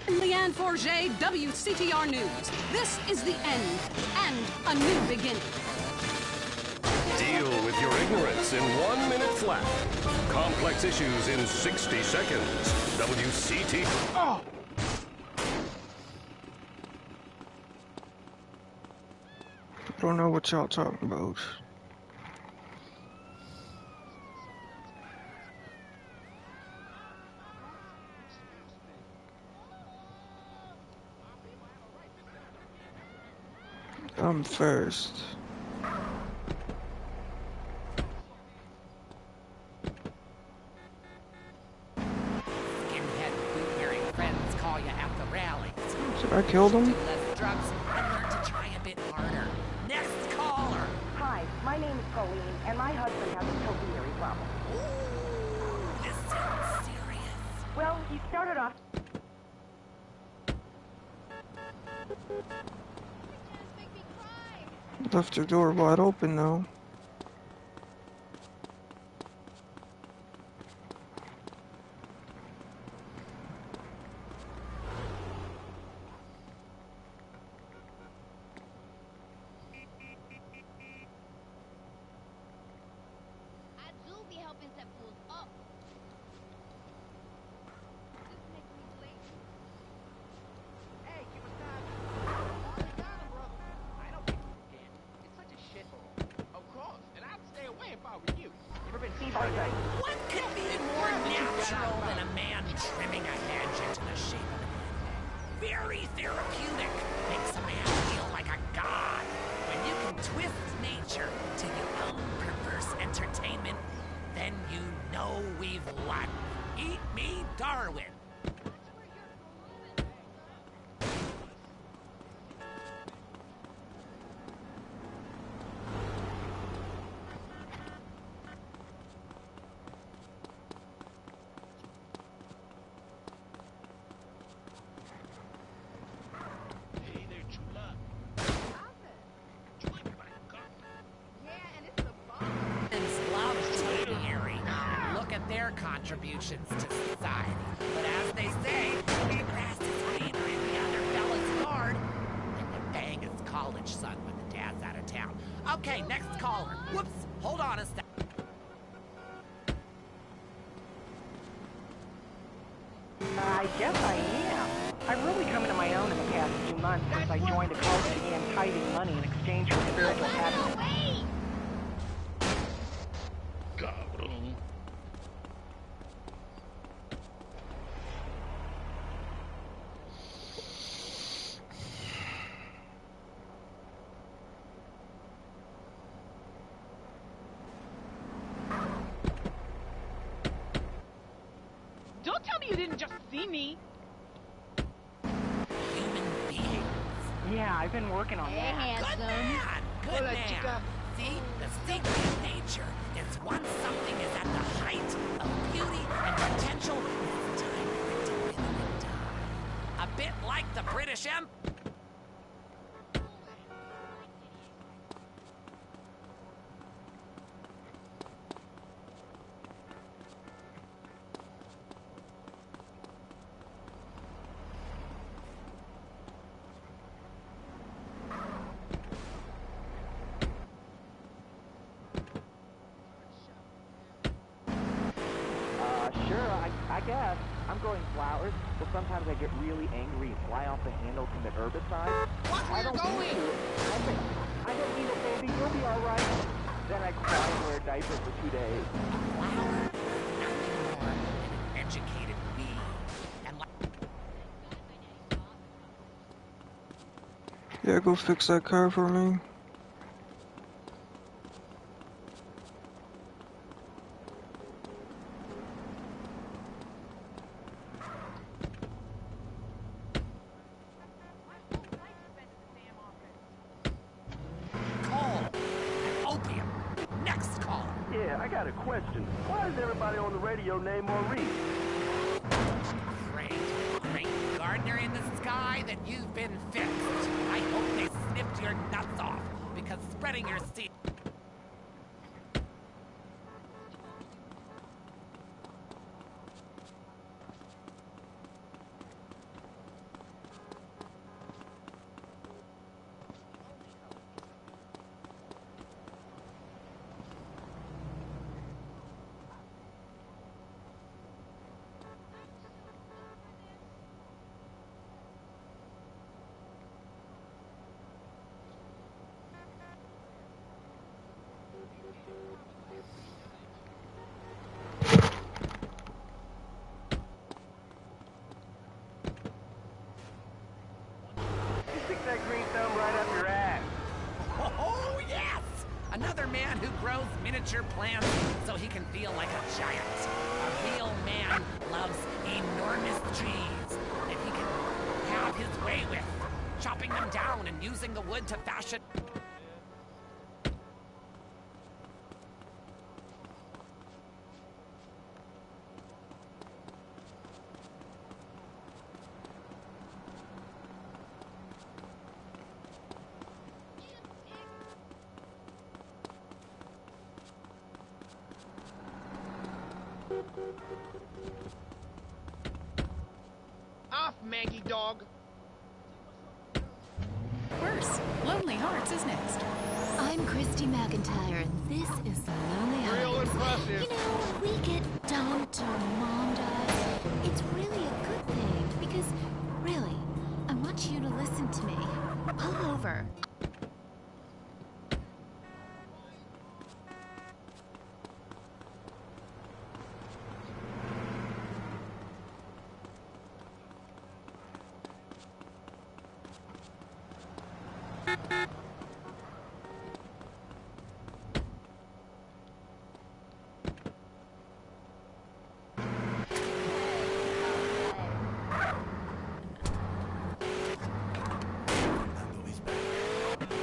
Leanne Forget, WCTR News. This is the end and a new beginning. Deal with your ignorance in 1 minute flat. Complex issues in 60 seconds. WCT. Oh! I don't know what y'all talking about. I'm first. Skinhead boot-wearing friends call you at the rally. Should I kill them? Do less drugs and learn to try a bit harder. Next caller. Hi, my name is Colleen, and my husband has a cocaine problem. Ooh, this sounds serious. Well, he started off... Left your door wide open though. What could be more natural than a man trimming a hedge into the shape of an end? Very therapeutic. Makes a man feel like a god. When you can twist nature to your own perverse entertainment, then you know we've won. Eat me, Darwin. Contributions to society. But as they say, the grass is greener in the other fella's yard. And you bang his college son when the dad's out of town. Okay, next caller. Whoops, hold on a sec. I guess I am. I've really come into my own in the past few months since I joined a cult that began tithing money in exchange for spiritual happiness. Don't tell me you didn't just see me. Human beings. Yeah, I've been working on that. Good man. Good man. See, the secret of nature is once something is at the height of beauty and potential, it's time for it to wither and die. A bit like the British Empire. I guess. I'm growing flowers, but sometimes I get really angry and fly off the handle, commit herbicide. Watch where you're going! I don't need it, baby. You'll be alright. Then I cry and wear a diaper for 2 days. Flower? Nothing more than an educated weed. And Yeah, go fix that car for me. got a question. Why does everybody on the radio name Maurice? Great, great gardener in the sky that you've been fixed. I hope they snipped your nuts off, because spreading your seed... Stick that green thumb right up your ass. Oh, yes! Another man who grows miniature plants so he can feel like a giant. A real man loves enormous trees that he can have his way with, chopping them down and using the wood to fashion... Off, Maggie dog. Worse. Lonely Hearts is next. I'm Christy McIntyre, and this is the Lonely Hearts. Real impressive. You know, we get dumped or mom dies. It's really a good thing, because, really, I want you to listen to me. Pull over.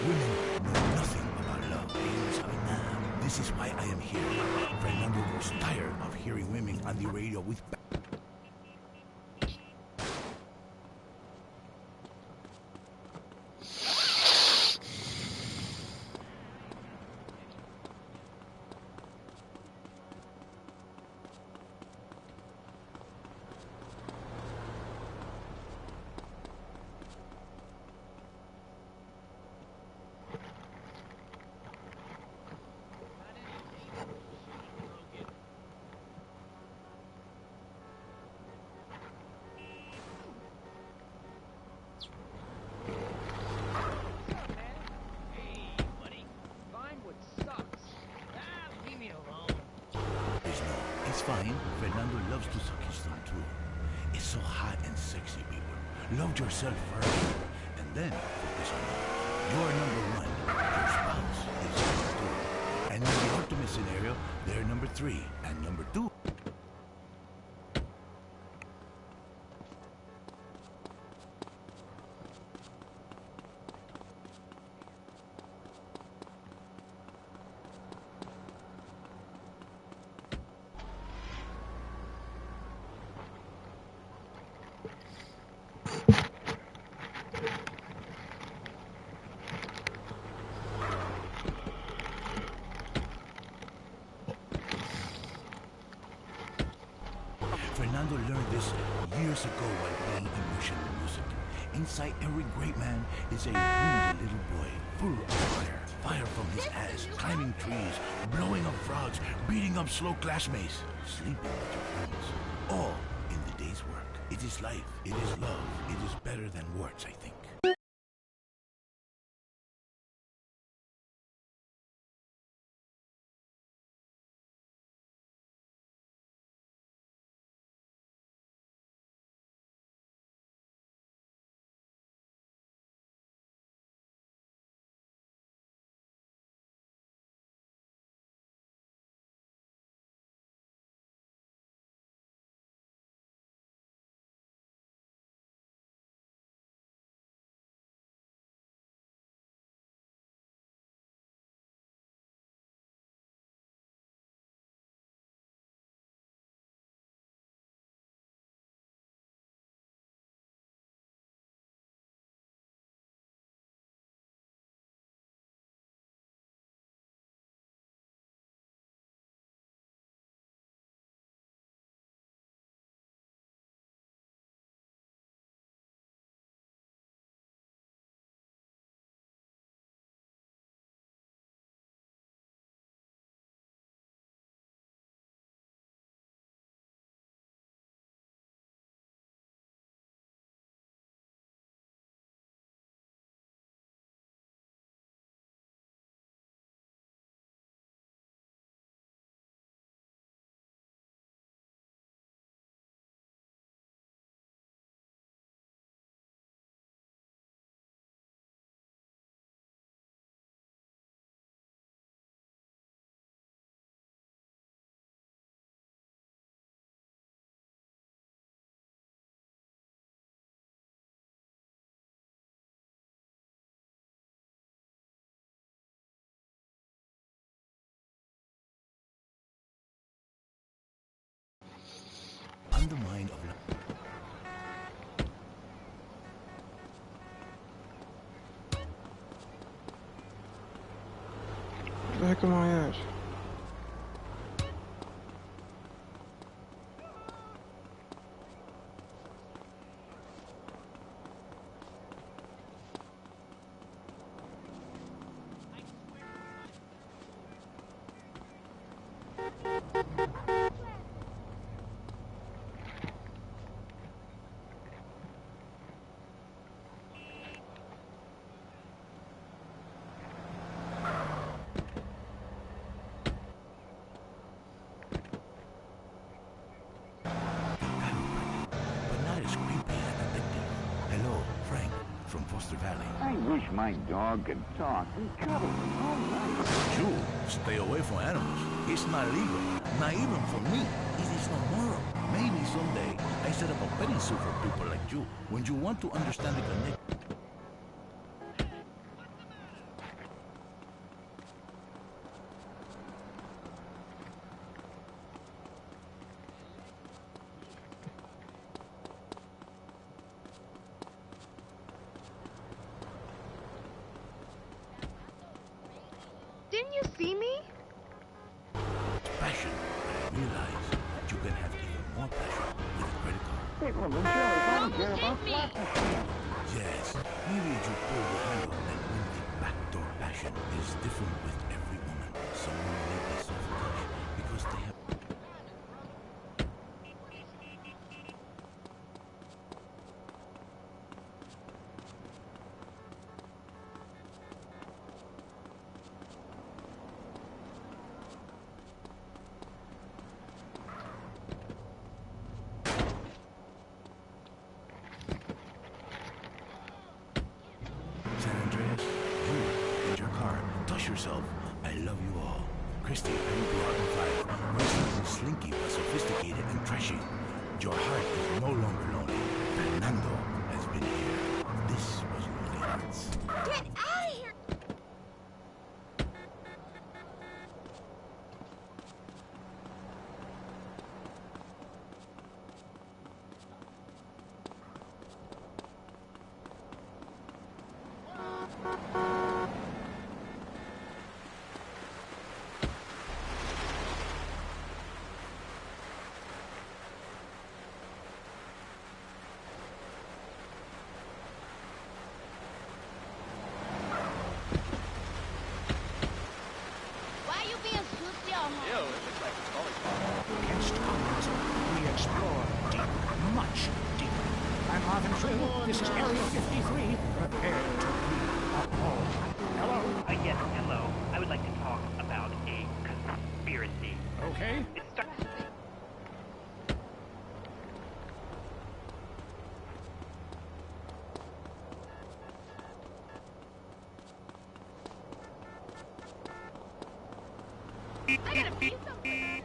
Women know nothing about love. Ellos saben nada. This is why I am here. Fernando was tired of hearing women on the radio with... It's fine. Fernando loves to suck his thumb too. It's so hot and sexy, people. Love yourself first, and then focus on love. You're number one. Your spouse is number two. And in the ultimate scenario, they're number three and number two. Fernando learned this years ago while playing emotional music. Inside every great man is a wounded little boy full of fire. Fire from his ass, climbing trees, blowing up frogs, beating up slow classmates, sleeping with your friends. All in the day's work. It is life. It is love. It is better than words, I think. the mind of Where the heck am I at? I wish my dog could talk and cuddle all night. Jewel, stay away from animals. It's not legal. Not even for me. It is not moral. Maybe someday I set up a petting zoo for people like you. When you want to understand the connection. Didn't you see me? Passion. I realize you can have even more passion with a credit card. Big woman, Joey, don't care about slot machines. Yes, maybe you pull the handle and when the backdoor passion is different with every woman. Some women need this soft touch because they have. San Andreas, you and your car, touch yourself. I love you all. Christy, I hope you are on fire. Rosie is slinky but sophisticated and trashy. Your heart is no longer lonely. Fernando has been here. This was really nuts. Get out of here! Why you being swooped on? Ew, it looks like it's volleyball. Against communism, we explore deep, much deeper. I'm Marvin Trill. This is Area 53. Prepare to be appalled. Hello? Yes, hello. I would like to talk about a conspiracy. Okay. It starts... I gotta be somewhere.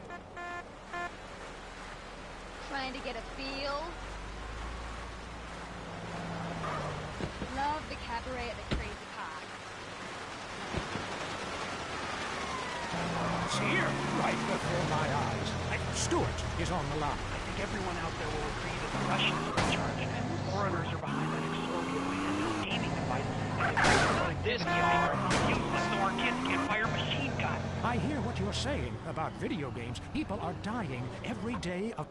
Trying to get a feel. Love the cabaret at the Crazy Park. It's here, right before my eyes. Stuart is on the line. I think everyone out there will agree that the Russians are in charge, and foreigners are behind that exorbitant gaming device. And if like this can't make our phone useless, so our kids can't fire machine guns. I hear what you're saying about video games. People are dying every day of...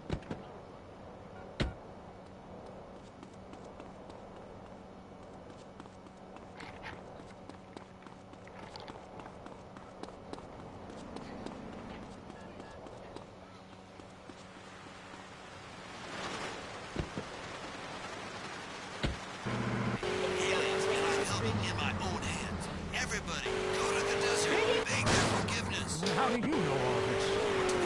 Aliens cannot help it in my own hands. Everybody, go to the desert, beg their forgiveness. How do you know all this?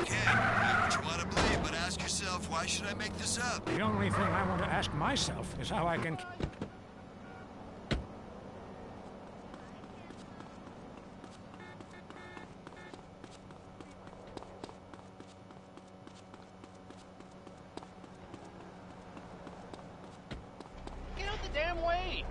Okay, believe what you want to believe, but ask yourself, why should I make this up? The only thing I want to ask myself is how I can... Get out the damn way!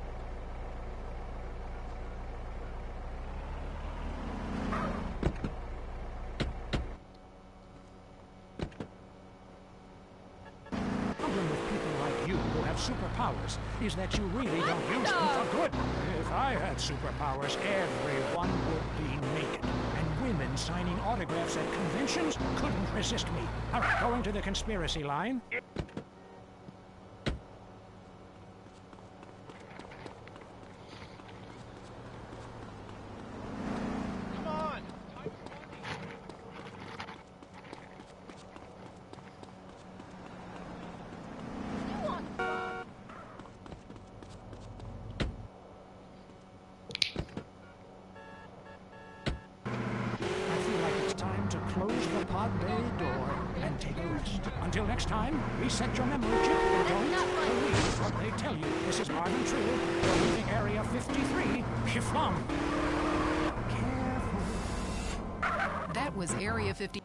superpowers is that you really don't use them for good. If I had superpowers, everyone would be naked. And women signing autographs at conventions couldn't resist me. All right, going to the conspiracy line. Until next time, reset your memory chip and don't believe what they tell you. This is Marvin True. You're leaving Area 53. Shiflum. Careful. That was Area 50.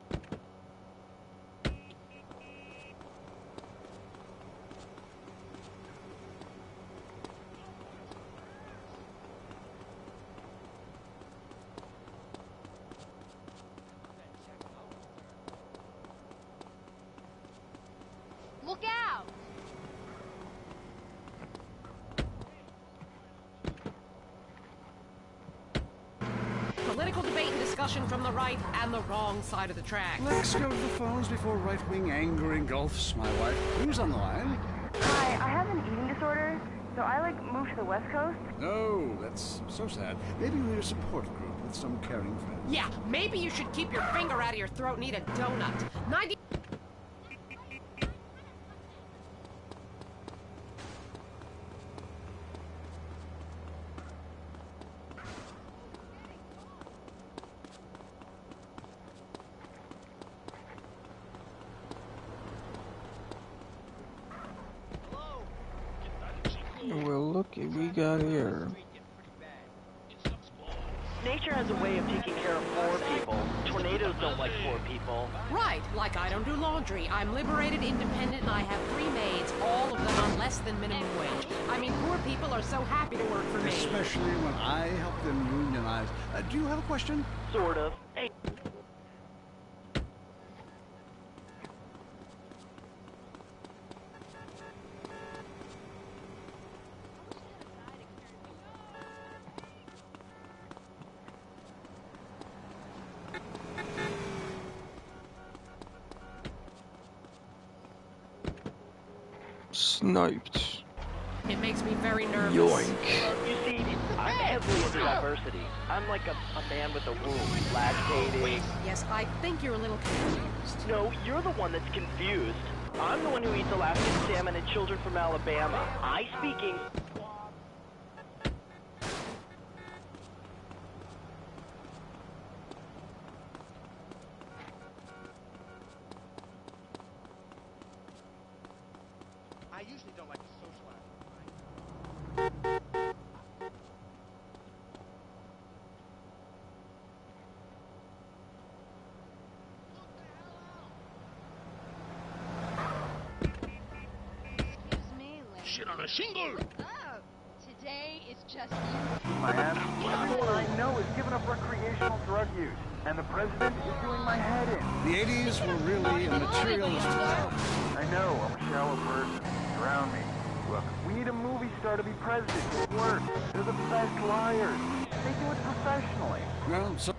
Look out! Political debate and discussion from the right and the wrong side of the track. Let's go to the phones before right-wing anger engulfs my wife. Who's on the line? Hi, I have an eating disorder, so I moved to the West Coast. Oh, that's so sad. Maybe we need a support group with some caring friends. Yeah, maybe you should keep your finger out of your throat and eat a donut. 90. Well, look what we got here. Nature has a way of taking care of poor people. Tornadoes don't like poor people. Right, like I don't do laundry. I'm liberated, independent, and I have 3 maids, all of them on less than minimum wage. I mean, poor people are so happy to work for me. Especially when I help them unionize. Do you have a question? Sort of. Hey. Sniped. It makes me very nervous. Yoink. You see, I'm heavily into diversity. I'm like a man with a womb, lactating. Yes, I think you're a little confused. No, you're the one that's confused. I'm the one who eats Alaskan salmon and children from Alabama. I speaking. I usually don't like to socialize. Excuse me, lady. Shit on a shingle! Oh, today is just you. Miami, everyone I know is giving up recreational drug use, and the president is doing my head in. The 80s were really a materialist time. I know, I'm a shallow person. Drown me. Look, we need a movie star to be president. It works. They're the best liars. They do it professionally. Well, so...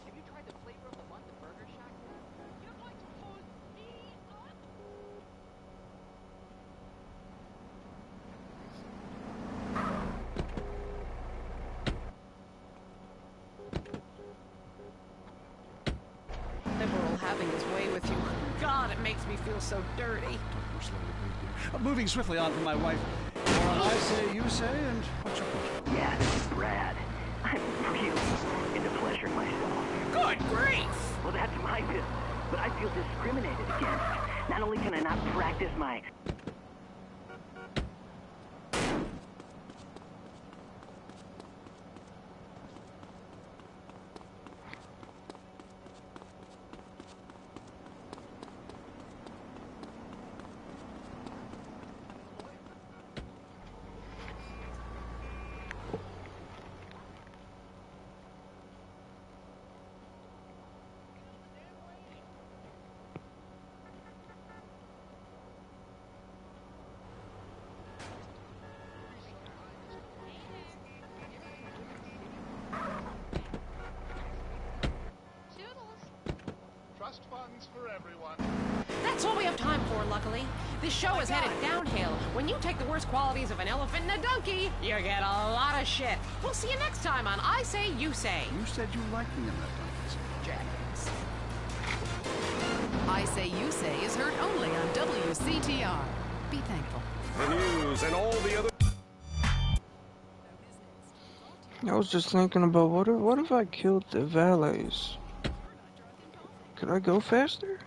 Have you tried the flavor of the month at Burger Shack? You're going to hold me up? Liberal having his way with you. God, it makes me feel so dirty. Moving swiftly on from my wife. Well, I say, you say, and what's your question? Yeah, this is Brad. I'm really into pleasuring myself. Good grief! Well, that's my business, but I feel discriminated against. Not only can I not practice my... anymore, luckily. This show is headed downhill. When you take the worst qualities of an elephant and a donkey, you get a lot of shit. We'll see you next time on I Say, You Say. You said you liked me in that donkeys. Jackass. I Say You Say is heard only on WCTR. Be thankful. The news and all the other... I was just thinking about what if I killed the valets? Could I go faster?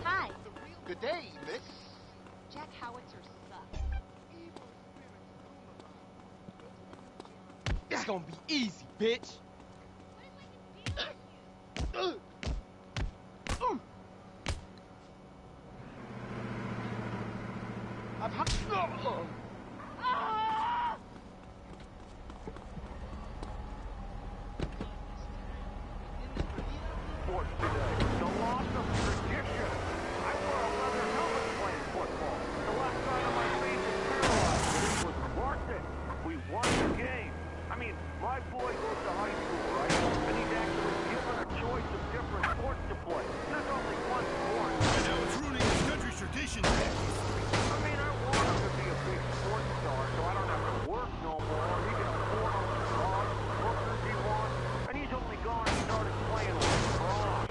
Hi. Good day, miss. Jack Howitzers suck. It's gonna be easy, bitch. Sports today. The loss of tradition. I wore a leather helmet playing football. The left side of my face is paralyzed, but it was worth it. We won the game. I mean, my boy goes to high school, right? And he's actually given a choice of different sports to play. There's only one sport. I know it's ruining this country's traditions. I mean, I want him to be a big sports star, so I don't have to work no more. He can afford all the dogs, hookers he wants, and he's only gone and started playing lacrosse.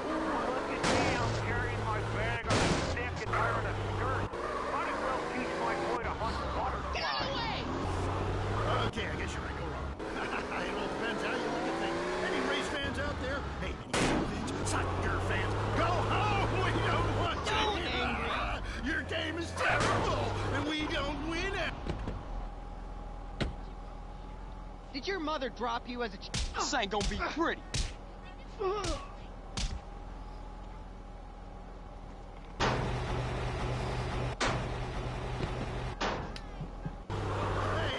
Ooh, look at me, I'm carrying my bag on a stick and wearing a skirt. Might as well teach my boy to hunt butterflies. Okay, I guess you're right. Go wrong. It all depends how you look at things. Any race fans out there? Hey, any soccer fans? Go home! We don't want you here! Your game is terrible, and we don't win it! Did your mother drop you as a This ain't gonna be pretty. Hey,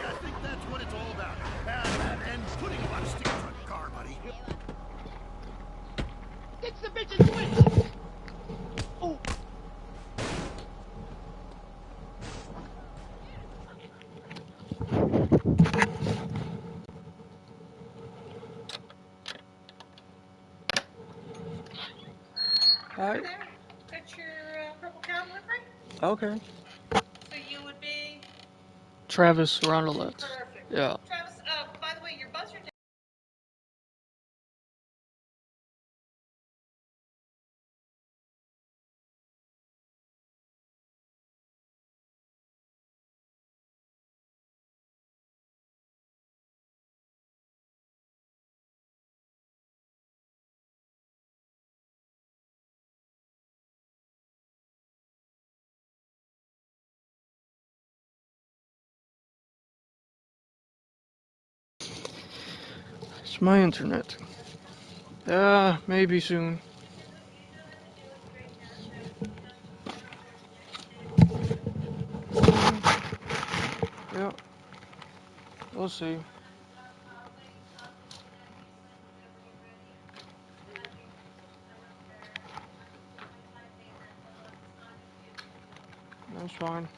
I think that's what it's all about. And putting a lot of stickers on your car, buddy. It's the bitch's switch! Oh. Alright. That's your purple cow delivery? Okay. So you would be Travis, around the left. perfect. Yeah. Travis, by the way, your buzzer did. It's my internet. Maybe soon. Yeah. We'll see. That's fine.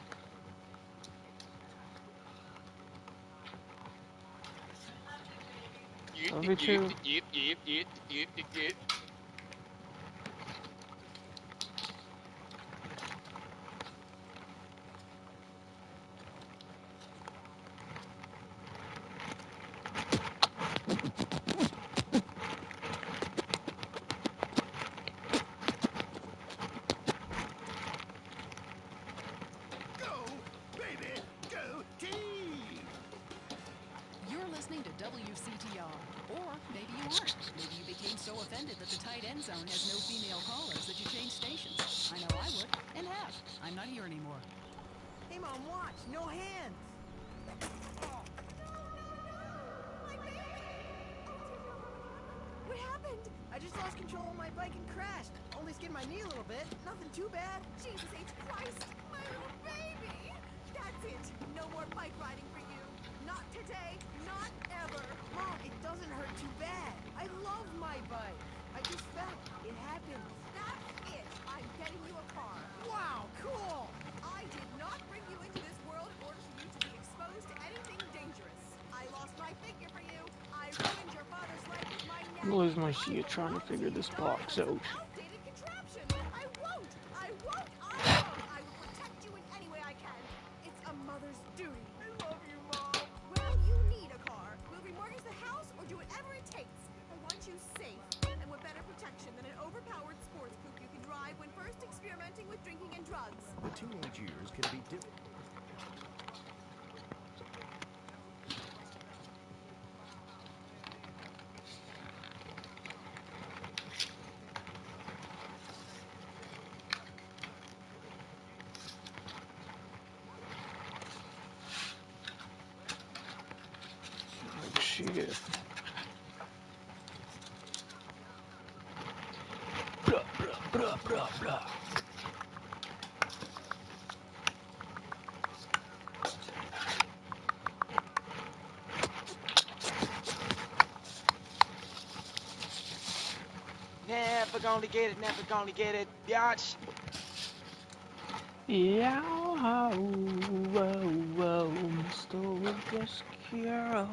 Love you too. You're listening to WCTR. Or maybe you aren't. Maybe you became so offended that the tight end zone has no female callers that you changed stations. I know I would, and have. I'm not here anymore. Hey, Mom, watch. No hands. What happened? I just lost control of my bike and crashed. Only skinned my knee a little bit. Nothing too bad. Jesus H. Christ, my little baby! That's it. No more bike riding for you. Not today, not ever. Mom, it doesn't hurt too bad. I love my bike. I just fell. It happens. That's it. I'm getting you a car. Wow, cool. I did not bring you into this world in order for you to be exposed to anything dangerous. I lost my figure for you. I ruined your father's life with my I'm nagging. losing my shit trying to figure this box out. Outdated contraption. I won't. I won't. I won't. I will protect you in any way I can. It's a mother's duty. I love you, Mom. Well, you need a car. We'll remortgage the house or do whatever it takes. I want you safe and with better protection than an overpowered sports coupe you can drive when first experimenting with drinking and drugs. The teenage years can be difficult. Oh, shit. Blah, blah, blah, blah, blah. Never gonna get it, never gonna get it, biatch. Yeah, whoa, whoa, Mr. Rescue.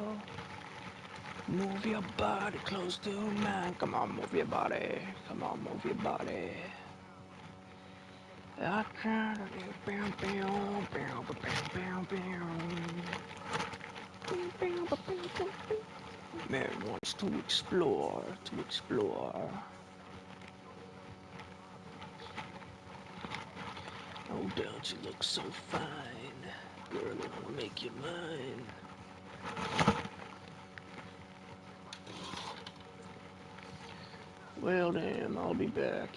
Move your body close to mine. Come on, move your body. Come on, move your body. I can't bam, bam, bam, bam, bam, bam. Man wants to explore, Oh, don't you look so fine. Girl, I wanna make you mine. Well, damn, I'll be back.